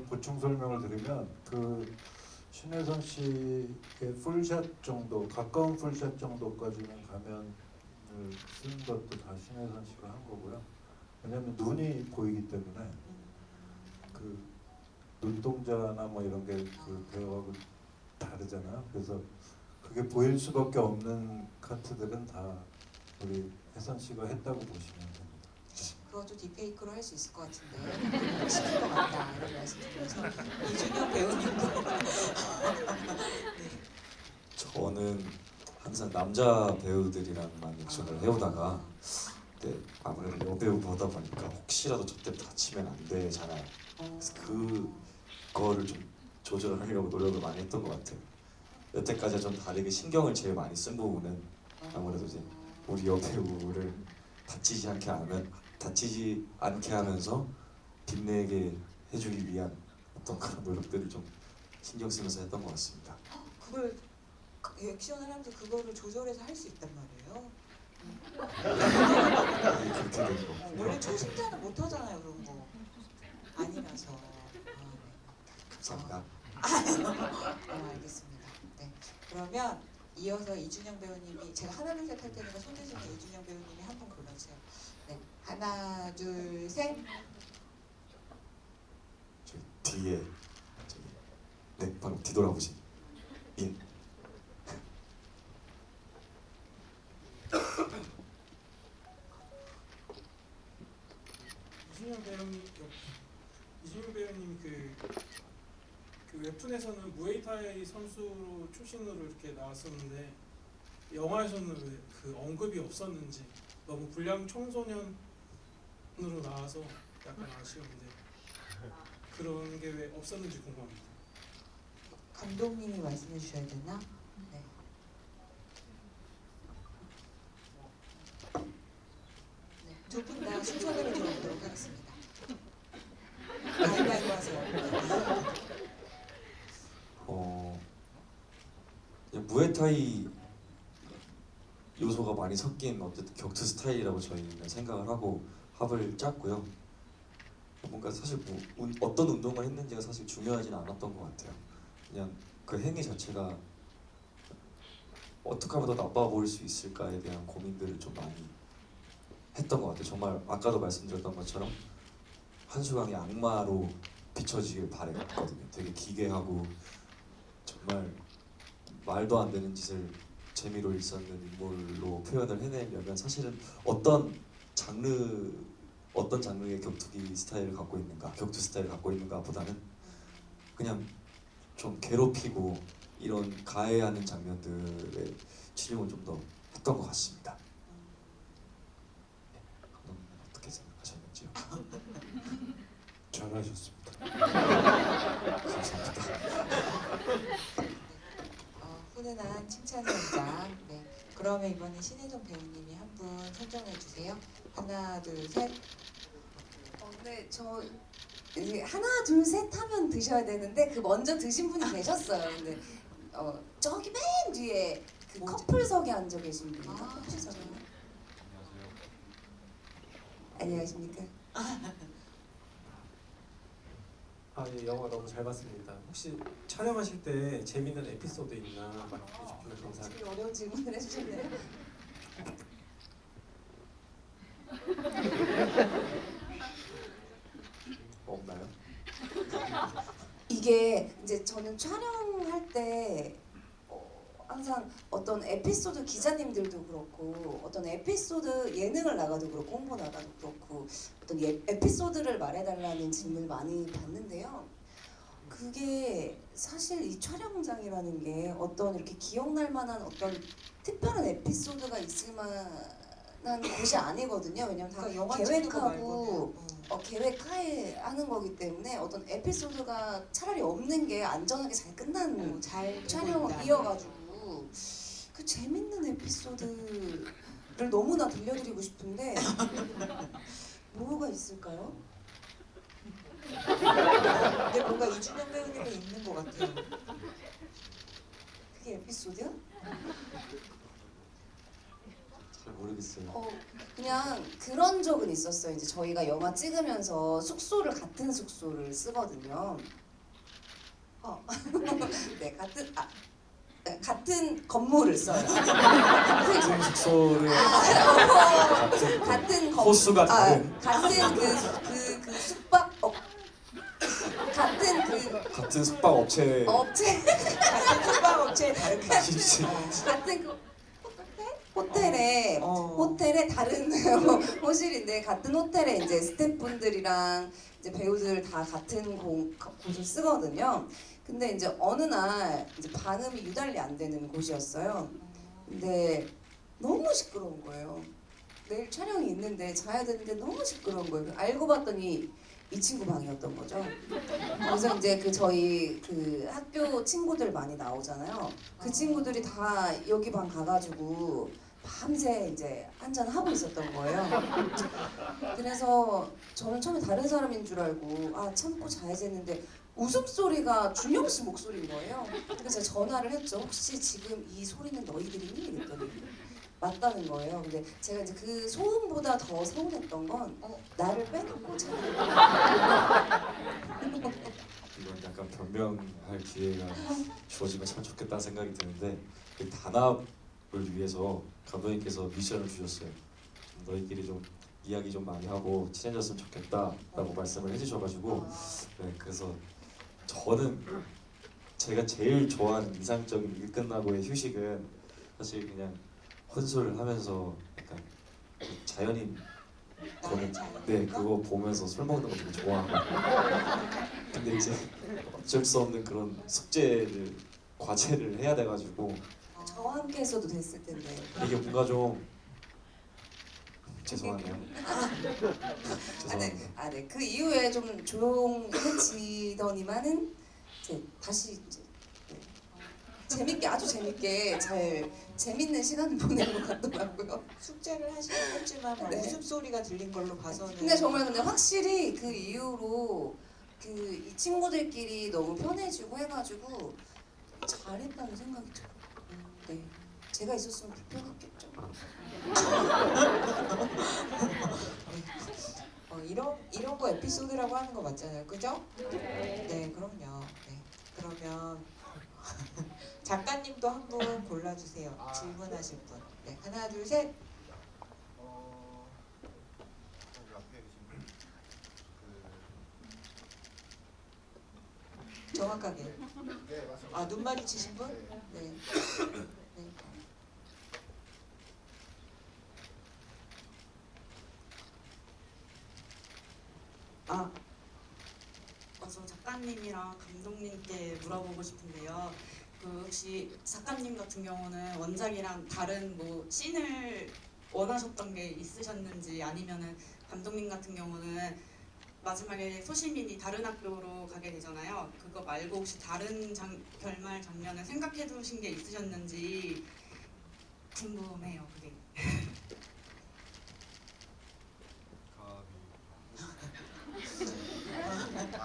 보충 설명을 드리면 신혜선 씨의 풀샷 정도, 가까운 풀샷 정도까지는 가면을 쓰는 것도 다 신혜선 씨가 한 거고요. 왜냐하면 눈이 보이기 때문에 눈동자나 뭐 이런 게 배우하고 다르잖아요. 그래서 그게 보일 수밖에 없는 카트들은 다 우리 혜선 씨가 했다고 보시면 됩니다. 그것도 딥페이크로 할 수 있을 것 같은데 시킬 것 같다 이런 말씀 드려서 이준영 배우님도 저는 항상 남자 배우들이랑만 액션을 해오다가 아무래도 여배우보다 보니까 혹시라도 저 때부터 다치면 안 되잖아요. 그래서 그거를 좀 조절하려고 노력을 많이 했던 것 같아요. 여태까지 좀 다르게 신경을 제일 많이 쓴 부분은 아무래도 이제 우리 여배우를 다치지 않게 하면서 빛내게 해주기 위한 어떤 그런 노력들을 좀 신경 쓰면서 했던 것 같습니다. 그걸 액션을 하면서 그거를 조절해서 할 수 있단 말이에요. 그렇게 된 거. 원래 초심자는 못 하잖아요 그런 거 아니라서. 감사합니다. 알겠습니다. 네. 그러면 이어서 이준영 배우님이 제가 하나 둘 셋 할 테니까 손 드시면 이준영 배우님이 한 번 골라주세요. 네. 하나 둘 셋. 뒤에 바로 뒤돌아보시. 인. 이준영 배우님 그 웹툰에서는 무에이타이 선수로 출신으로 이렇게 나왔었는데 영화에서는 왜 그 언급이 없었는지, 너무 불량 청소년으로 나와서 약간 아쉬운데 그런 게 왜 없었는지 궁금합니다. 감독님이 말씀해 주셔야 되나? 네. 네. 두 분 다 순서대로 들어보도록 하겠습니다. 가위바위보 하세요. 무에타이 요소가 많이 섞인 어쨌든 격투 스타일이라고 저희는 생각을 하고 합을 짰고요. 뭔가 사실 어떤 운동을 했는지가 사실 중요하지는 않았던 것 같아요. 그냥 그 행위 자체가 어떻게 하면 더 나빠 보일 수 있을까에 대한 고민들을 좀 많이 했던 것 같아요. 정말 아까도 말씀드렸던 것처럼 한수강이 악마로 비춰지길 바랬거든요. 되게 기괴하고 정말 말도 안 되는 짓을 재미로 일삼는 인물로 표현을 해내려면 사실은 어떤 장르의 격투기 스타일을 갖고 있는가, 격투 스타일을 갖고 있는가 보다는 그냥 좀 괴롭히고 이런 가해하는 장면들에 치중을 좀 더 했던 것 같습니다. 감독님 어떻게 생각하셨는지요? 잘하셨습니다. 감사합니다. 훈훈한 칭찬의 연장. 네. 그러면 이번에 신혜정 배우님이 한 분 선정해 주세요. 하나, 둘, 셋. 근데 저 이제 하나 둘 셋 하면 드셔야 되는데 그 먼저 드신 분이 계셨어요. 근데 저기 맨 뒤에 그 뭐지? 커플석에 앉아 계신 분이 아, 커플석에. 안녕하십니까? 예, 영화 너무 잘 봤습니다. 혹시 촬영하실 때 재밌는 에피소드 있나 말씀해 주시면 감사하겠습니다. 되게 어려운 질문을 해주셨네요. 없나요? 이게 이제 저는 촬영할 때 항상 어떤 에피소드 기자님들도 그렇고 어떤 에피소드 예능을 나가도 그렇고 홍보 나가도 그렇고 어떤 에피소드를 말해달라는 질문을 많이 받는데요. 그게 사실 이 촬영장이라는 게 어떤 이렇게 기억날 만한 어떤 특별한 에피소드가 있을 만한 곳이 아니거든요. 왜냐면 다 그러니까 영화 찍는 거 계획하고 말고는, 계획하에 하는 거기 때문에 어떤 에피소드가 차라리 없는 게 안전하게 잘 끝난 잘 되고 촬영을 있다. 이어가지고 그 재밌는 에피소드를 너무나 들려드리고 싶은데 뭐가 있을까요? 근데 뭔가 이준영 배우님은 있는 것 같아요. 그게 에피소드야? 잘 모르겠어요. 그냥 그런 적은 있었어요. 이제 저희가 영화 찍으면서 같은 숙소를 쓰거든요. 네, 같은 건물을 써요. 같은 숙소를 같은 호수가 다른 같은 그 숙박 같은 그 같은 숙박 업체 업체 같은 숙박업체에 다른 거. 같은 그 호텔에 호텔에 다른 호실인데 같은 호텔에 이제 스태프분들이랑 이제 배우들 다 같은 곳을 쓰거든요. 근데 이제 어느 날 이제 반음이 유달리 안 되는 곳이었어요. 근데 너무 시끄러운 거예요. 내일 촬영이 있는데 자야 되는데 너무 시끄러운 거예요. 알고 봤더니 이 친구 방이었던 거죠. 그래서 이제 저희 학교 친구들 많이 나오잖아요. 그 친구들이 다 여기 방 가가지고 밤새 이제 한잔 하고 있었던 거예요. 그래서 저는 처음에 다른 사람인 줄 알고 참고 자야지 했는데 웃음소리가 준영 씨 목소리인 거예요. 그래서 제가 전화를 했죠. 혹시 지금 이 소리는 너희들이니? 그랬더니 맞다는 거예요. 근데 제가 이제 그 소음보다 더 서운했던 건 나를 빼놓고 자는 이건 약간 변명할 기회가 주어지면 참 좋겠다는 생각이 드는데 그 단합을 위해서 감독님께서 미션을 주셨어요. 너희끼리 좀 이야기 좀 많이 하고 친해졌으면 좋겠다라고 말씀을 해주셔가지고 네, 그래서 저는 제가 제일 좋아하는 이상적인 일 끝나고의 휴식은 사실 그냥 혼술을 하면서 약간 그 자연인 거는 네 그거 보면서 술 먹는 거 되게 좋아하고 근데 이제 어쩔 수 없는 그런 과제를 해야 돼가지고 저와 함께 했어도 됐을 텐데. 이게 뭔가 좀 죄송하네요. 죄송합니다. 네. 그 이후에 좀 조용해지더니만은 이제 다시 이제 재밌게 아주 재밌게 재밌는 시간을 보내는 것 같더라고요. 숙제를 하시긴 했지만 막 네. 웃음소리가 들린 걸로 봐서는 근데 확실히 그 이후로 이 친구들끼리 너무 편해지고 해가지고 잘했다는 생각이 들어요. 네. 제가 있었으면 불편했겠죠. 이런 거 에피소드라고 하는 거 맞잖아요, 그죠? 네, 그럼요. 네, 그러면 작가님도 한 분 골라주세요. 질문하실 분. 네, 하나, 둘, 셋. 여기 앞에 계신 분, 정확하게. 네 맞습니다. 아, 눈 마주치신 분? 네. 네. 저 작가님이랑 감독님께 물어보고 싶은데요. 그 혹시 작가님 같은 경우는 원작이랑 다른 뭐 씬을 원하셨던 게 있으셨는지, 아니면은 감독님 같은 경우는 마지막에 소시민이 다른 학교로 가게 되잖아요. 그거 말고 혹시 다른 결말 장면을 생각해 두신 게 있으셨는지 궁금해요. 그게.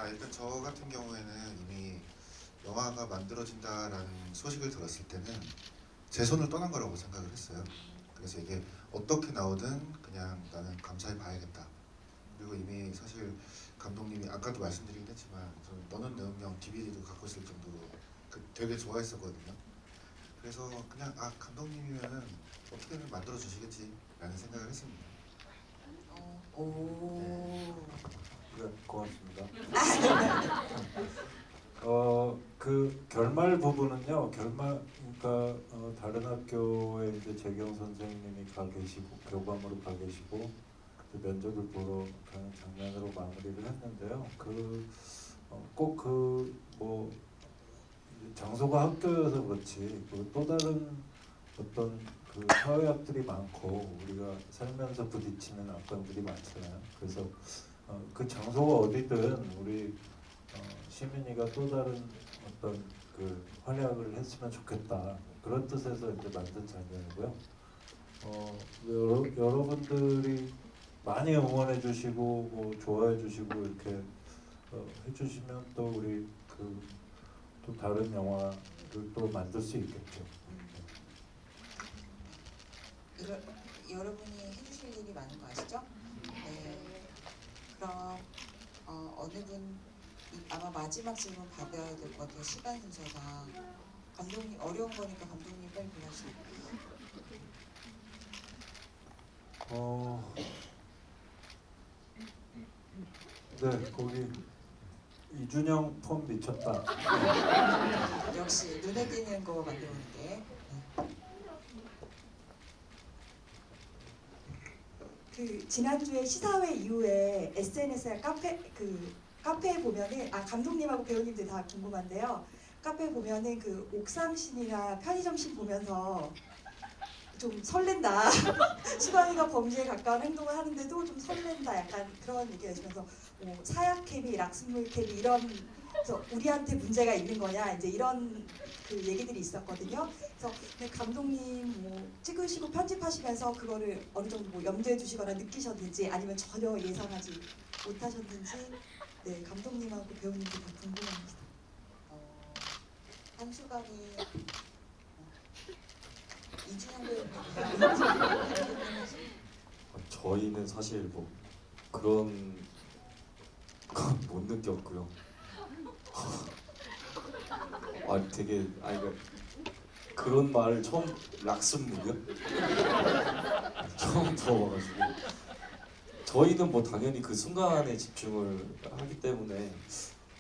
일단 저 같은 경우에는 이미 영화가 만들어진다라는 소식을 들었을 때는 제 손을 떠난 거라고 생각을 했어요. 그래서 이게 어떻게 나오든 그냥 나는 감사해 봐야겠다. 그리고 이미 사실 감독님이 아까도 말씀드리긴 했지만 저는 너는 내 운명 DVD도 갖고 있을 정도로 되게 좋아했었거든요. 그래서 그냥 감독님이면은 어떻게든 만들어 주시겠지라는 생각을 했습니다. 오. 네, 고맙습니다. 그 결말 부분은요. 그러니까 다른 학교에 이제 재경 선생님이 가 계시고 교감으로 가 계시고 그 면접을 보러 가는 장면으로 마무리를 했는데요. 꼭 뭐 장소가 학교여서 그렇지 또 다른 어떤 그 사회학들이 많고 우리가 살면서 부딪히는 악당들이 많잖아요. 그래서 그 장소가 어디든 우리 시민이가 또 다른 어떤 그 활약을 했으면 좋겠다, 그런 뜻에서 이제 만든 장면이고요. 여러분들이 많이 응원해 주시고 뭐 좋아해 주시고 이렇게 해주시면 또 우리 또 다른 영화를 또 만들 수 있겠죠. 여러분이 해주실 일이 많은 거 아시죠? 네. 그럼 어느 분 아마 마지막 질문 받아야 될 것 같아요. 시간 순서상. 감독님 어려운 거니까 감독님 빨리 골라주세요. 네, 거기 이준영 폼 미쳤다. 역시 눈에 띄는 거 만들어오는 게. 그 지난주에 시사회 이후에 SNS나 카페에 보면은 감독님하고 배우님들 다 궁금한데요. 카페에 보면은 그 옥상신이나 편의점신 보면서 좀 설렌다. 수방이가 범죄에 가까운 행동을 하는데도 좀 설렌다. 약간 그런 얘기가 있으면서 사약 케미, 락스물 케미 이런 그래서 우리한테 문제가 있는 거냐 이제 이런 그 얘기들이 있었거든요. 그래서 감독님 뭐 찍으시고 편집하시면서 그거를 어느 정도 뭐 염두에 두시거나 느끼셨는지 아니면 전혀 예상하지 못하셨는지 네 감독님하고 배우님들 다 궁금합니다. 한수감이 이준영 배우님. 저희는 사실 뭐 그런 건 못 느꼈고요. 되게 그런 말을 락슨무요? 처음 들어봐가지고 저희는 뭐 당연히 그 순간에 집중을 하기 때문에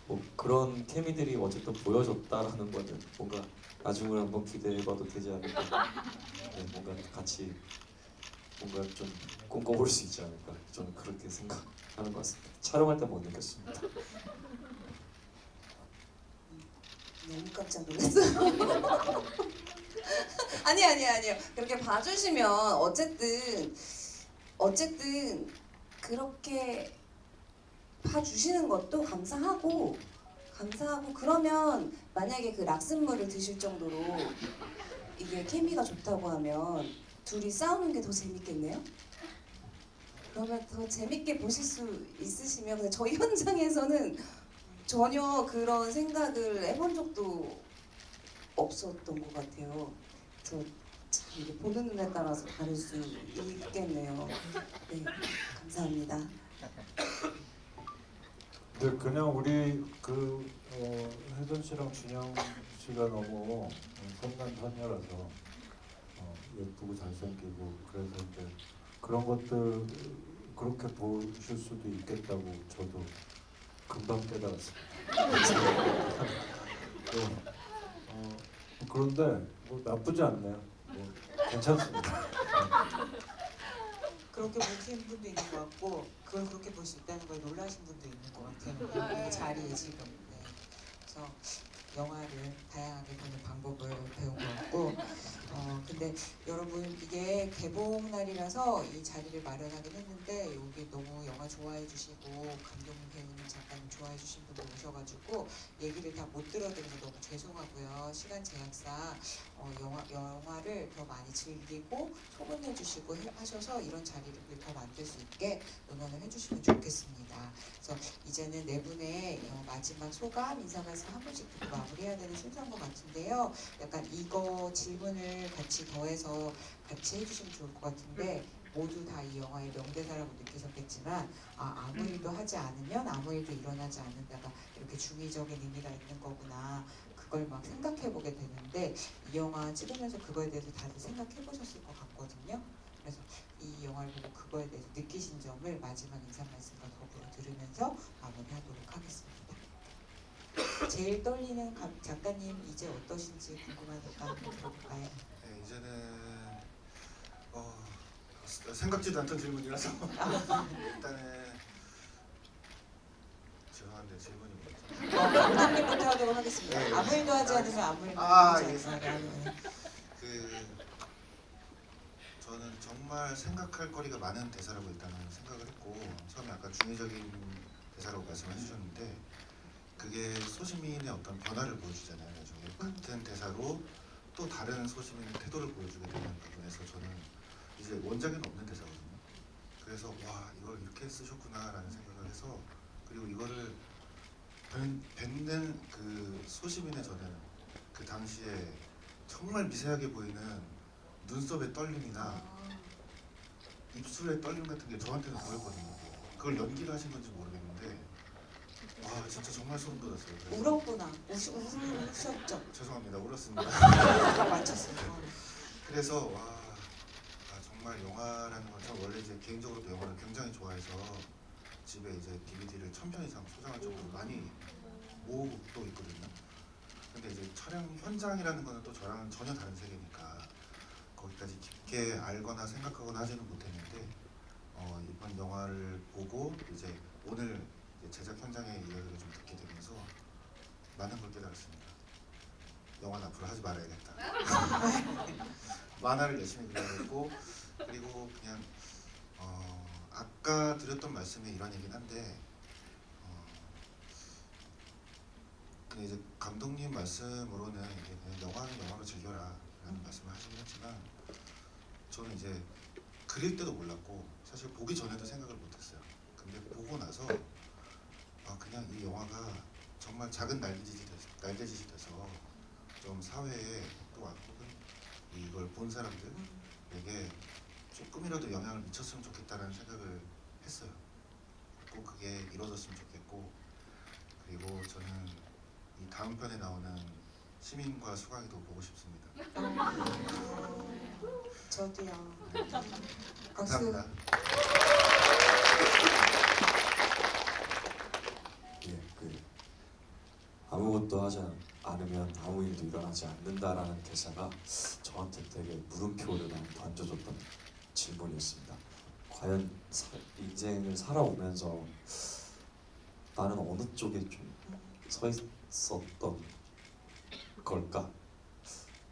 뭐 그런 케미들이 어쨌든 보여줬다라는 거는 뭔가 나중을 한번 기대해봐도 되지 않을까. 네, 뭔가 같이 뭔가 좀 꿈꿔볼 수 있지 않을까. 저는 그렇게 생각하는 것 같습니다. 촬영할 때 못 느꼈습니다. 너무 깜짝 놀랐어요. 아니요. 그렇게 봐주시면 어쨌든 그렇게 봐주시는 것도 감사하고 그러면 만약에 그 락슨물을 드실 정도로 이게 케미가 좋다고 하면 둘이 싸우는 게 더 재밌겠네요. 그러면 더 재밌게 보실 수 있으시면 근데 저희 현장에서는 전혀 그런 생각을 해본 적도 없었던 것 같아요. 참 이게 보는 눈에 따라서 다를 수 있겠네요. 네, 감사합니다. 근데 그냥 우리 혜선 씨랑 준영 씨가 너무 선남 선녀라서 예쁘고 잘생기고 그래서 이제 그런 것들 그렇게 보실 수도 있겠다고 저도 금방 깨달았습니다. 그런데 뭐 나쁘지 않네요. 뭐 괜찮습니다. 그렇게 보시는 분도 있는 것 같고 그걸 그렇게 볼 수 있다는 거에 놀라신 분도 있는 것 같아요. 이 자리에 지금. 네. 그래서 영화를 다양하게 보는 방법을 배운 것 같고 근데 여러분 이게 개봉 날이라서 이 자리를 마련하긴 했는데 여기 너무 영화 좋아해 주시고 감독님 배우님 작가님 좋아해 주신 분들 오셔가지고 얘기를 다 못 들어드려서 너무 죄송하고요. 시간 제약상 영화를 더 많이 즐기고 소문내 주시고 하셔서 이런 자리를 더 만들 수 있게 응원을 해주시면 좋겠습니다. 그래서 이제는 네 분의 마지막 소감 인사 말씀 한 분씩 듣고 마무리해야 되는 순서인 것 같은데요. 약간 이거 질문을 같이 더해서 같이 해주시면 좋을 것 같은데 모두 다 이 영화의 명대사라고 느끼셨겠지만 아무 일도 하지 않으면 아무 일도 일어나지 않는다가 이렇게 중의적인 의미가 있는 거구나. 그걸 막 생각해 보게 되는데 이 영화 찍으면서 그거에 대해서 다들 생각해 보셨을 것 같거든요. 그래서 이 영화를 보고 그거에 대해서 느끼신 점을 마지막 인사 말씀과 더불어 들으면서 마무리하도록 하겠습니다. 제일 떨리는 작가님 이제 어떠신지 궁금하니까 한번 들어볼까요? 네, 이제는 생각지도 않던 질문이라서 일단은 죄송한데 질문이 뭐였죠? 감독님부터 하도록 하겠습니다. 네. 아무 일도 하지 않으면 아무 일도 아, 하지 알겠습니다. 않으면 저는 정말 생각할 거리가 많은 대사라고 일단은 생각을 했고 처음에 아까 중의적인 대사라고 말씀해 주셨는데 그게 소시민의 어떤 변화를 보여주잖아요. 나중에 같은 대사로 또 다른 소시민의 태도를 보여주게 되는 부분에서 저는 이제 원작에는 없는 대사거든요. 그래서 와 이걸 이렇게 쓰셨구나라는 생각을 해서 그리고 이거를 뱉는 그 소시민의 저는 그 당시에 정말 미세하게 보이는 눈썹의 떨림이나 입술의 떨림 같은 게 저한테는 보였거든요. 그걸 연기를 하신 건지 모르겠는데 와 진짜 정말 소름 돋았어요. 그래서 울었구나. 우셨죠? 죄송합니다. 울었습니다. 맞췄어요. 그래서 와 정말 영화라는 건 저 원래 이제 개인적으로도 영화를 굉장히 좋아해서 집에 이제 DVD를 1000편 이상 소장할 정도로 많이 모으고 또 있거든요. 근데 이제 촬영 현장이라는 거는 또 저랑은 전혀 다른 세계니까 거기까지 깊게 알거나 생각하거나 하지는 못했는데 이번 영화를 보고 이제 오늘 이제 제작 현장의 이야기를 좀 듣게 되면서 많은 걸 깨달았습니다. 영화는 앞으로 하지 말아야겠다. 만화를 열심히 그려야겠고 그리고 그냥 아까 드렸던 말씀이 이런 얘기긴 한데 근데 이제 감독님 말씀으로는 이제 그냥 영화는 영화로 즐겨라라는 말씀을 하시긴 했지만 저는 이제 그릴 때도 몰랐고 사실 보기 전에도 생각을 못했어요. 근데 보고 나서 그냥 이 영화가 정말 작은 날개짓이 돼서 좀 사회에 또 혹은 이걸 본 사람들에게 조금이라도 영향을 미쳤으면 좋겠다라는 생각을 했어요. 꼭 그게 이루어졌으면 좋겠고 그리고 저는 이 다음 편에 나오는 시민과 수강이도 보고 싶습니다. 저도요. 감사합니다. 예, 아무것도 하지 않으면 아무 일도 일어나지 않는다라는 대사가 저한테 되게 물음표를 많이 던져줬던 질문이었습니다. 과연 인생을 살아오면서 나는 어느 쪽에 좀 서 있었던 걸까?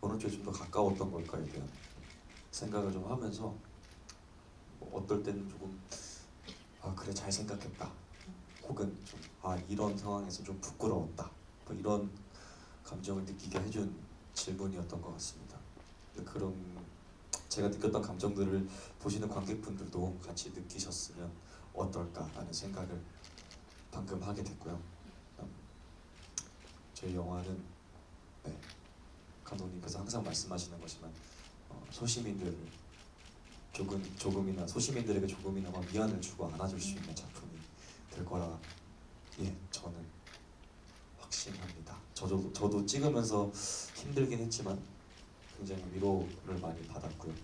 어느 쪽에 좀 더 가까웠던 걸까에 대한 생각을 좀 하면서 어떨 때는 조금 그래 잘 생각했다 혹은 좀 이런 상황에서 좀 부끄러웠다 뭐 이런 감정을 느끼게 해준 질문이었던 것 같습니다. 그런 제가 느꼈던 감정들을 보시는 관객분들도 같이 느끼셨으면 어떨까라는 생각을 방금 하게 됐고요. 저희 영화는 감독님께서 항상 말씀하시는 거지만 소시민들 조금이나 소시민들에게 조금이나마 위안을 주고 안아줄 수 있는 작품이 될 거라 저는 확신합니다. 저도 찍으면서 힘들긴 했지만 굉장히 위로를 많이 받았고요.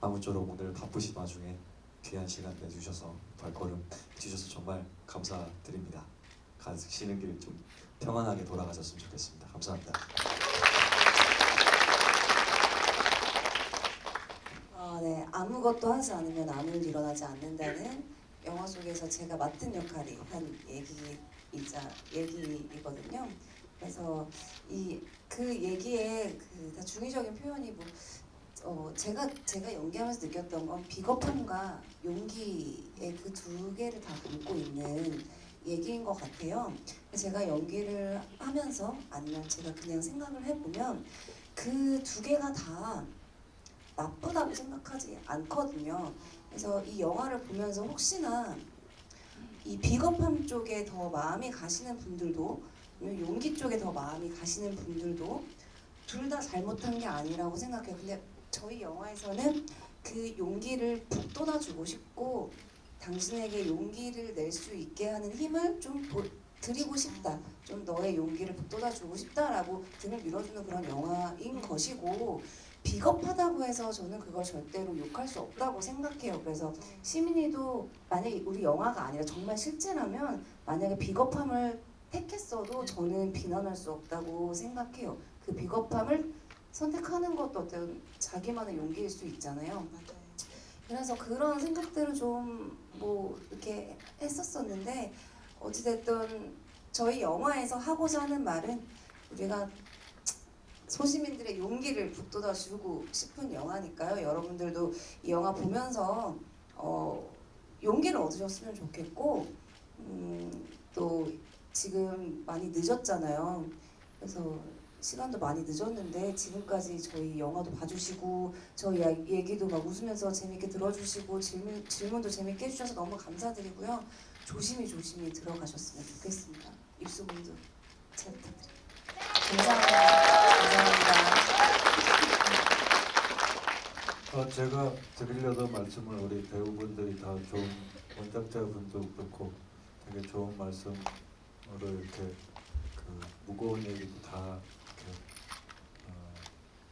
아무쪼록 오늘 바쁘신 와중에 귀한 시간 내주셔서 발걸음 해주셔서 정말 감사드립니다. 가시는 길 좀 평안하게 돌아가셨으면 좋겠습니다. 감사합니다. 네, 아무것도 하지 않으면 아무 일 일어나지 않는다는 영화 속에서 제가 맡은 역할이 한 얘기이거든요. 그래서 그 얘기의 다 중의적인 표현이 제가 연기하면서 느꼈던 건 비겁함과 용기의 그 두 개를 다 담고 있는 얘기인 것 같아요. 제가 연기를 하면서 아니면 제가 그냥 생각을 해보면 그 두 개가 다 나쁘다고 생각하지 않거든요. 그래서 이 영화를 보면서 혹시나 이 비겁함 쪽에 더 마음이 가시는 분들도 아니면 용기 쪽에 더 마음이 가시는 분들도 둘 다 잘못한 게 아니라고 생각해요. 근데 저희 영화에서는 그 용기를 북돋아주고 싶고 당신에게 용기를 낼 수 있게 하는 힘을 좀 드리고 싶다. 좀 너의 용기를 북돋아주고 싶다라고 등을 밀어주는 그런 영화인 것이고 비겁하다고 해서 저는 그걸 절대로 욕할 수 없다고 생각해요. 그래서 시민이도 만약에 우리 영화가 아니라 정말 실제라면 만약에 비겁함을 택했어도 저는 비난할 수 없다고 생각해요. 그 비겁함을 선택하는 것도 어떤 자기만의 용기일 수 있잖아요. 그래서 그런 생각들을 좀 이렇게 했었었는데 어찌됐든 저희 영화에서 하고자 하는 말은 우리가 소시민들의 용기를 북돋아주고 싶은 영화니까요. 여러분들도 이 영화 보면서 용기를 얻으셨으면 좋겠고 또 지금 많이 늦었잖아요. 그래서 시간도 많이 늦었는데 지금까지 저희 영화도 봐주시고 저희 얘기도 막 웃으면서 재밌게 들어주시고 질문도 재밌게 해주셔서 너무 감사드리고요. 조심히 들어가셨으면 좋겠습니다. 입소문도 잘 부탁드립니다. 감사합니다. 제가 드리려던 말씀을 우리 배우분들이 다 좋은 원작자분도 그렇고 되게 좋은 말씀으로 이렇게 무거운 얘기도 다 이렇게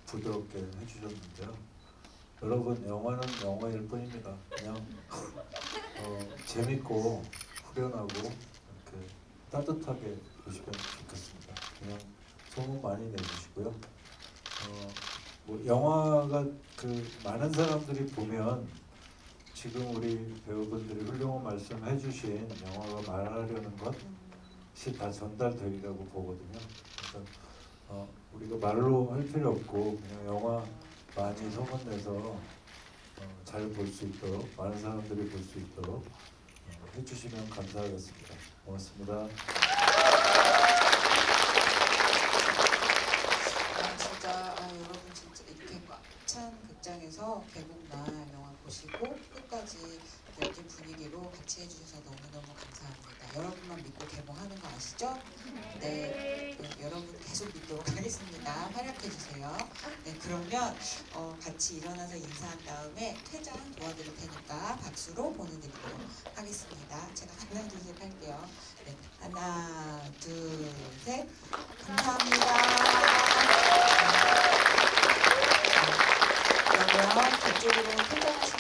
부드럽게 해주셨는데요. 여러분 영화는 영화일 뿐입니다. 그냥 재밌고 후련하고 이렇게 따뜻하게 보시면 좋겠습니다. 그냥 소문 많이 내주시고요. 영화가 많은 사람들이 보면 지금 우리 배우분들이 훌륭한 말씀 해주신 영화가 말하려는 것이 다 전달되리라고 보거든요. 그래서 우리가 말로 할 필요 없고 그냥 영화 많이 소문내서 잘 볼 수 있도록 많은 사람들이 볼 수 있도록 해주시면 감사하겠습니다. 고맙습니다. 여러분 진짜 이렇게 꽉 찬 극장에서 개봉날 영화 보시고 끝까지 열띤 분위기로 같이 해주셔서 너무너무 감사합니다. 여러분만 믿고 개봉하는 거 아시죠? 네, 여러분 계속 믿도록 하겠습니다. 활약해주세요. 네, 그러면 같이 일어나서 인사한 다음에 퇴장 도와드릴 테니까 박수로 보내드리도록 하겠습니다. 제가 하나 둘 셋 할게요. 네, 하나 둘 셋 감사합니다. 그러면 그쪽으로 퇴장하시면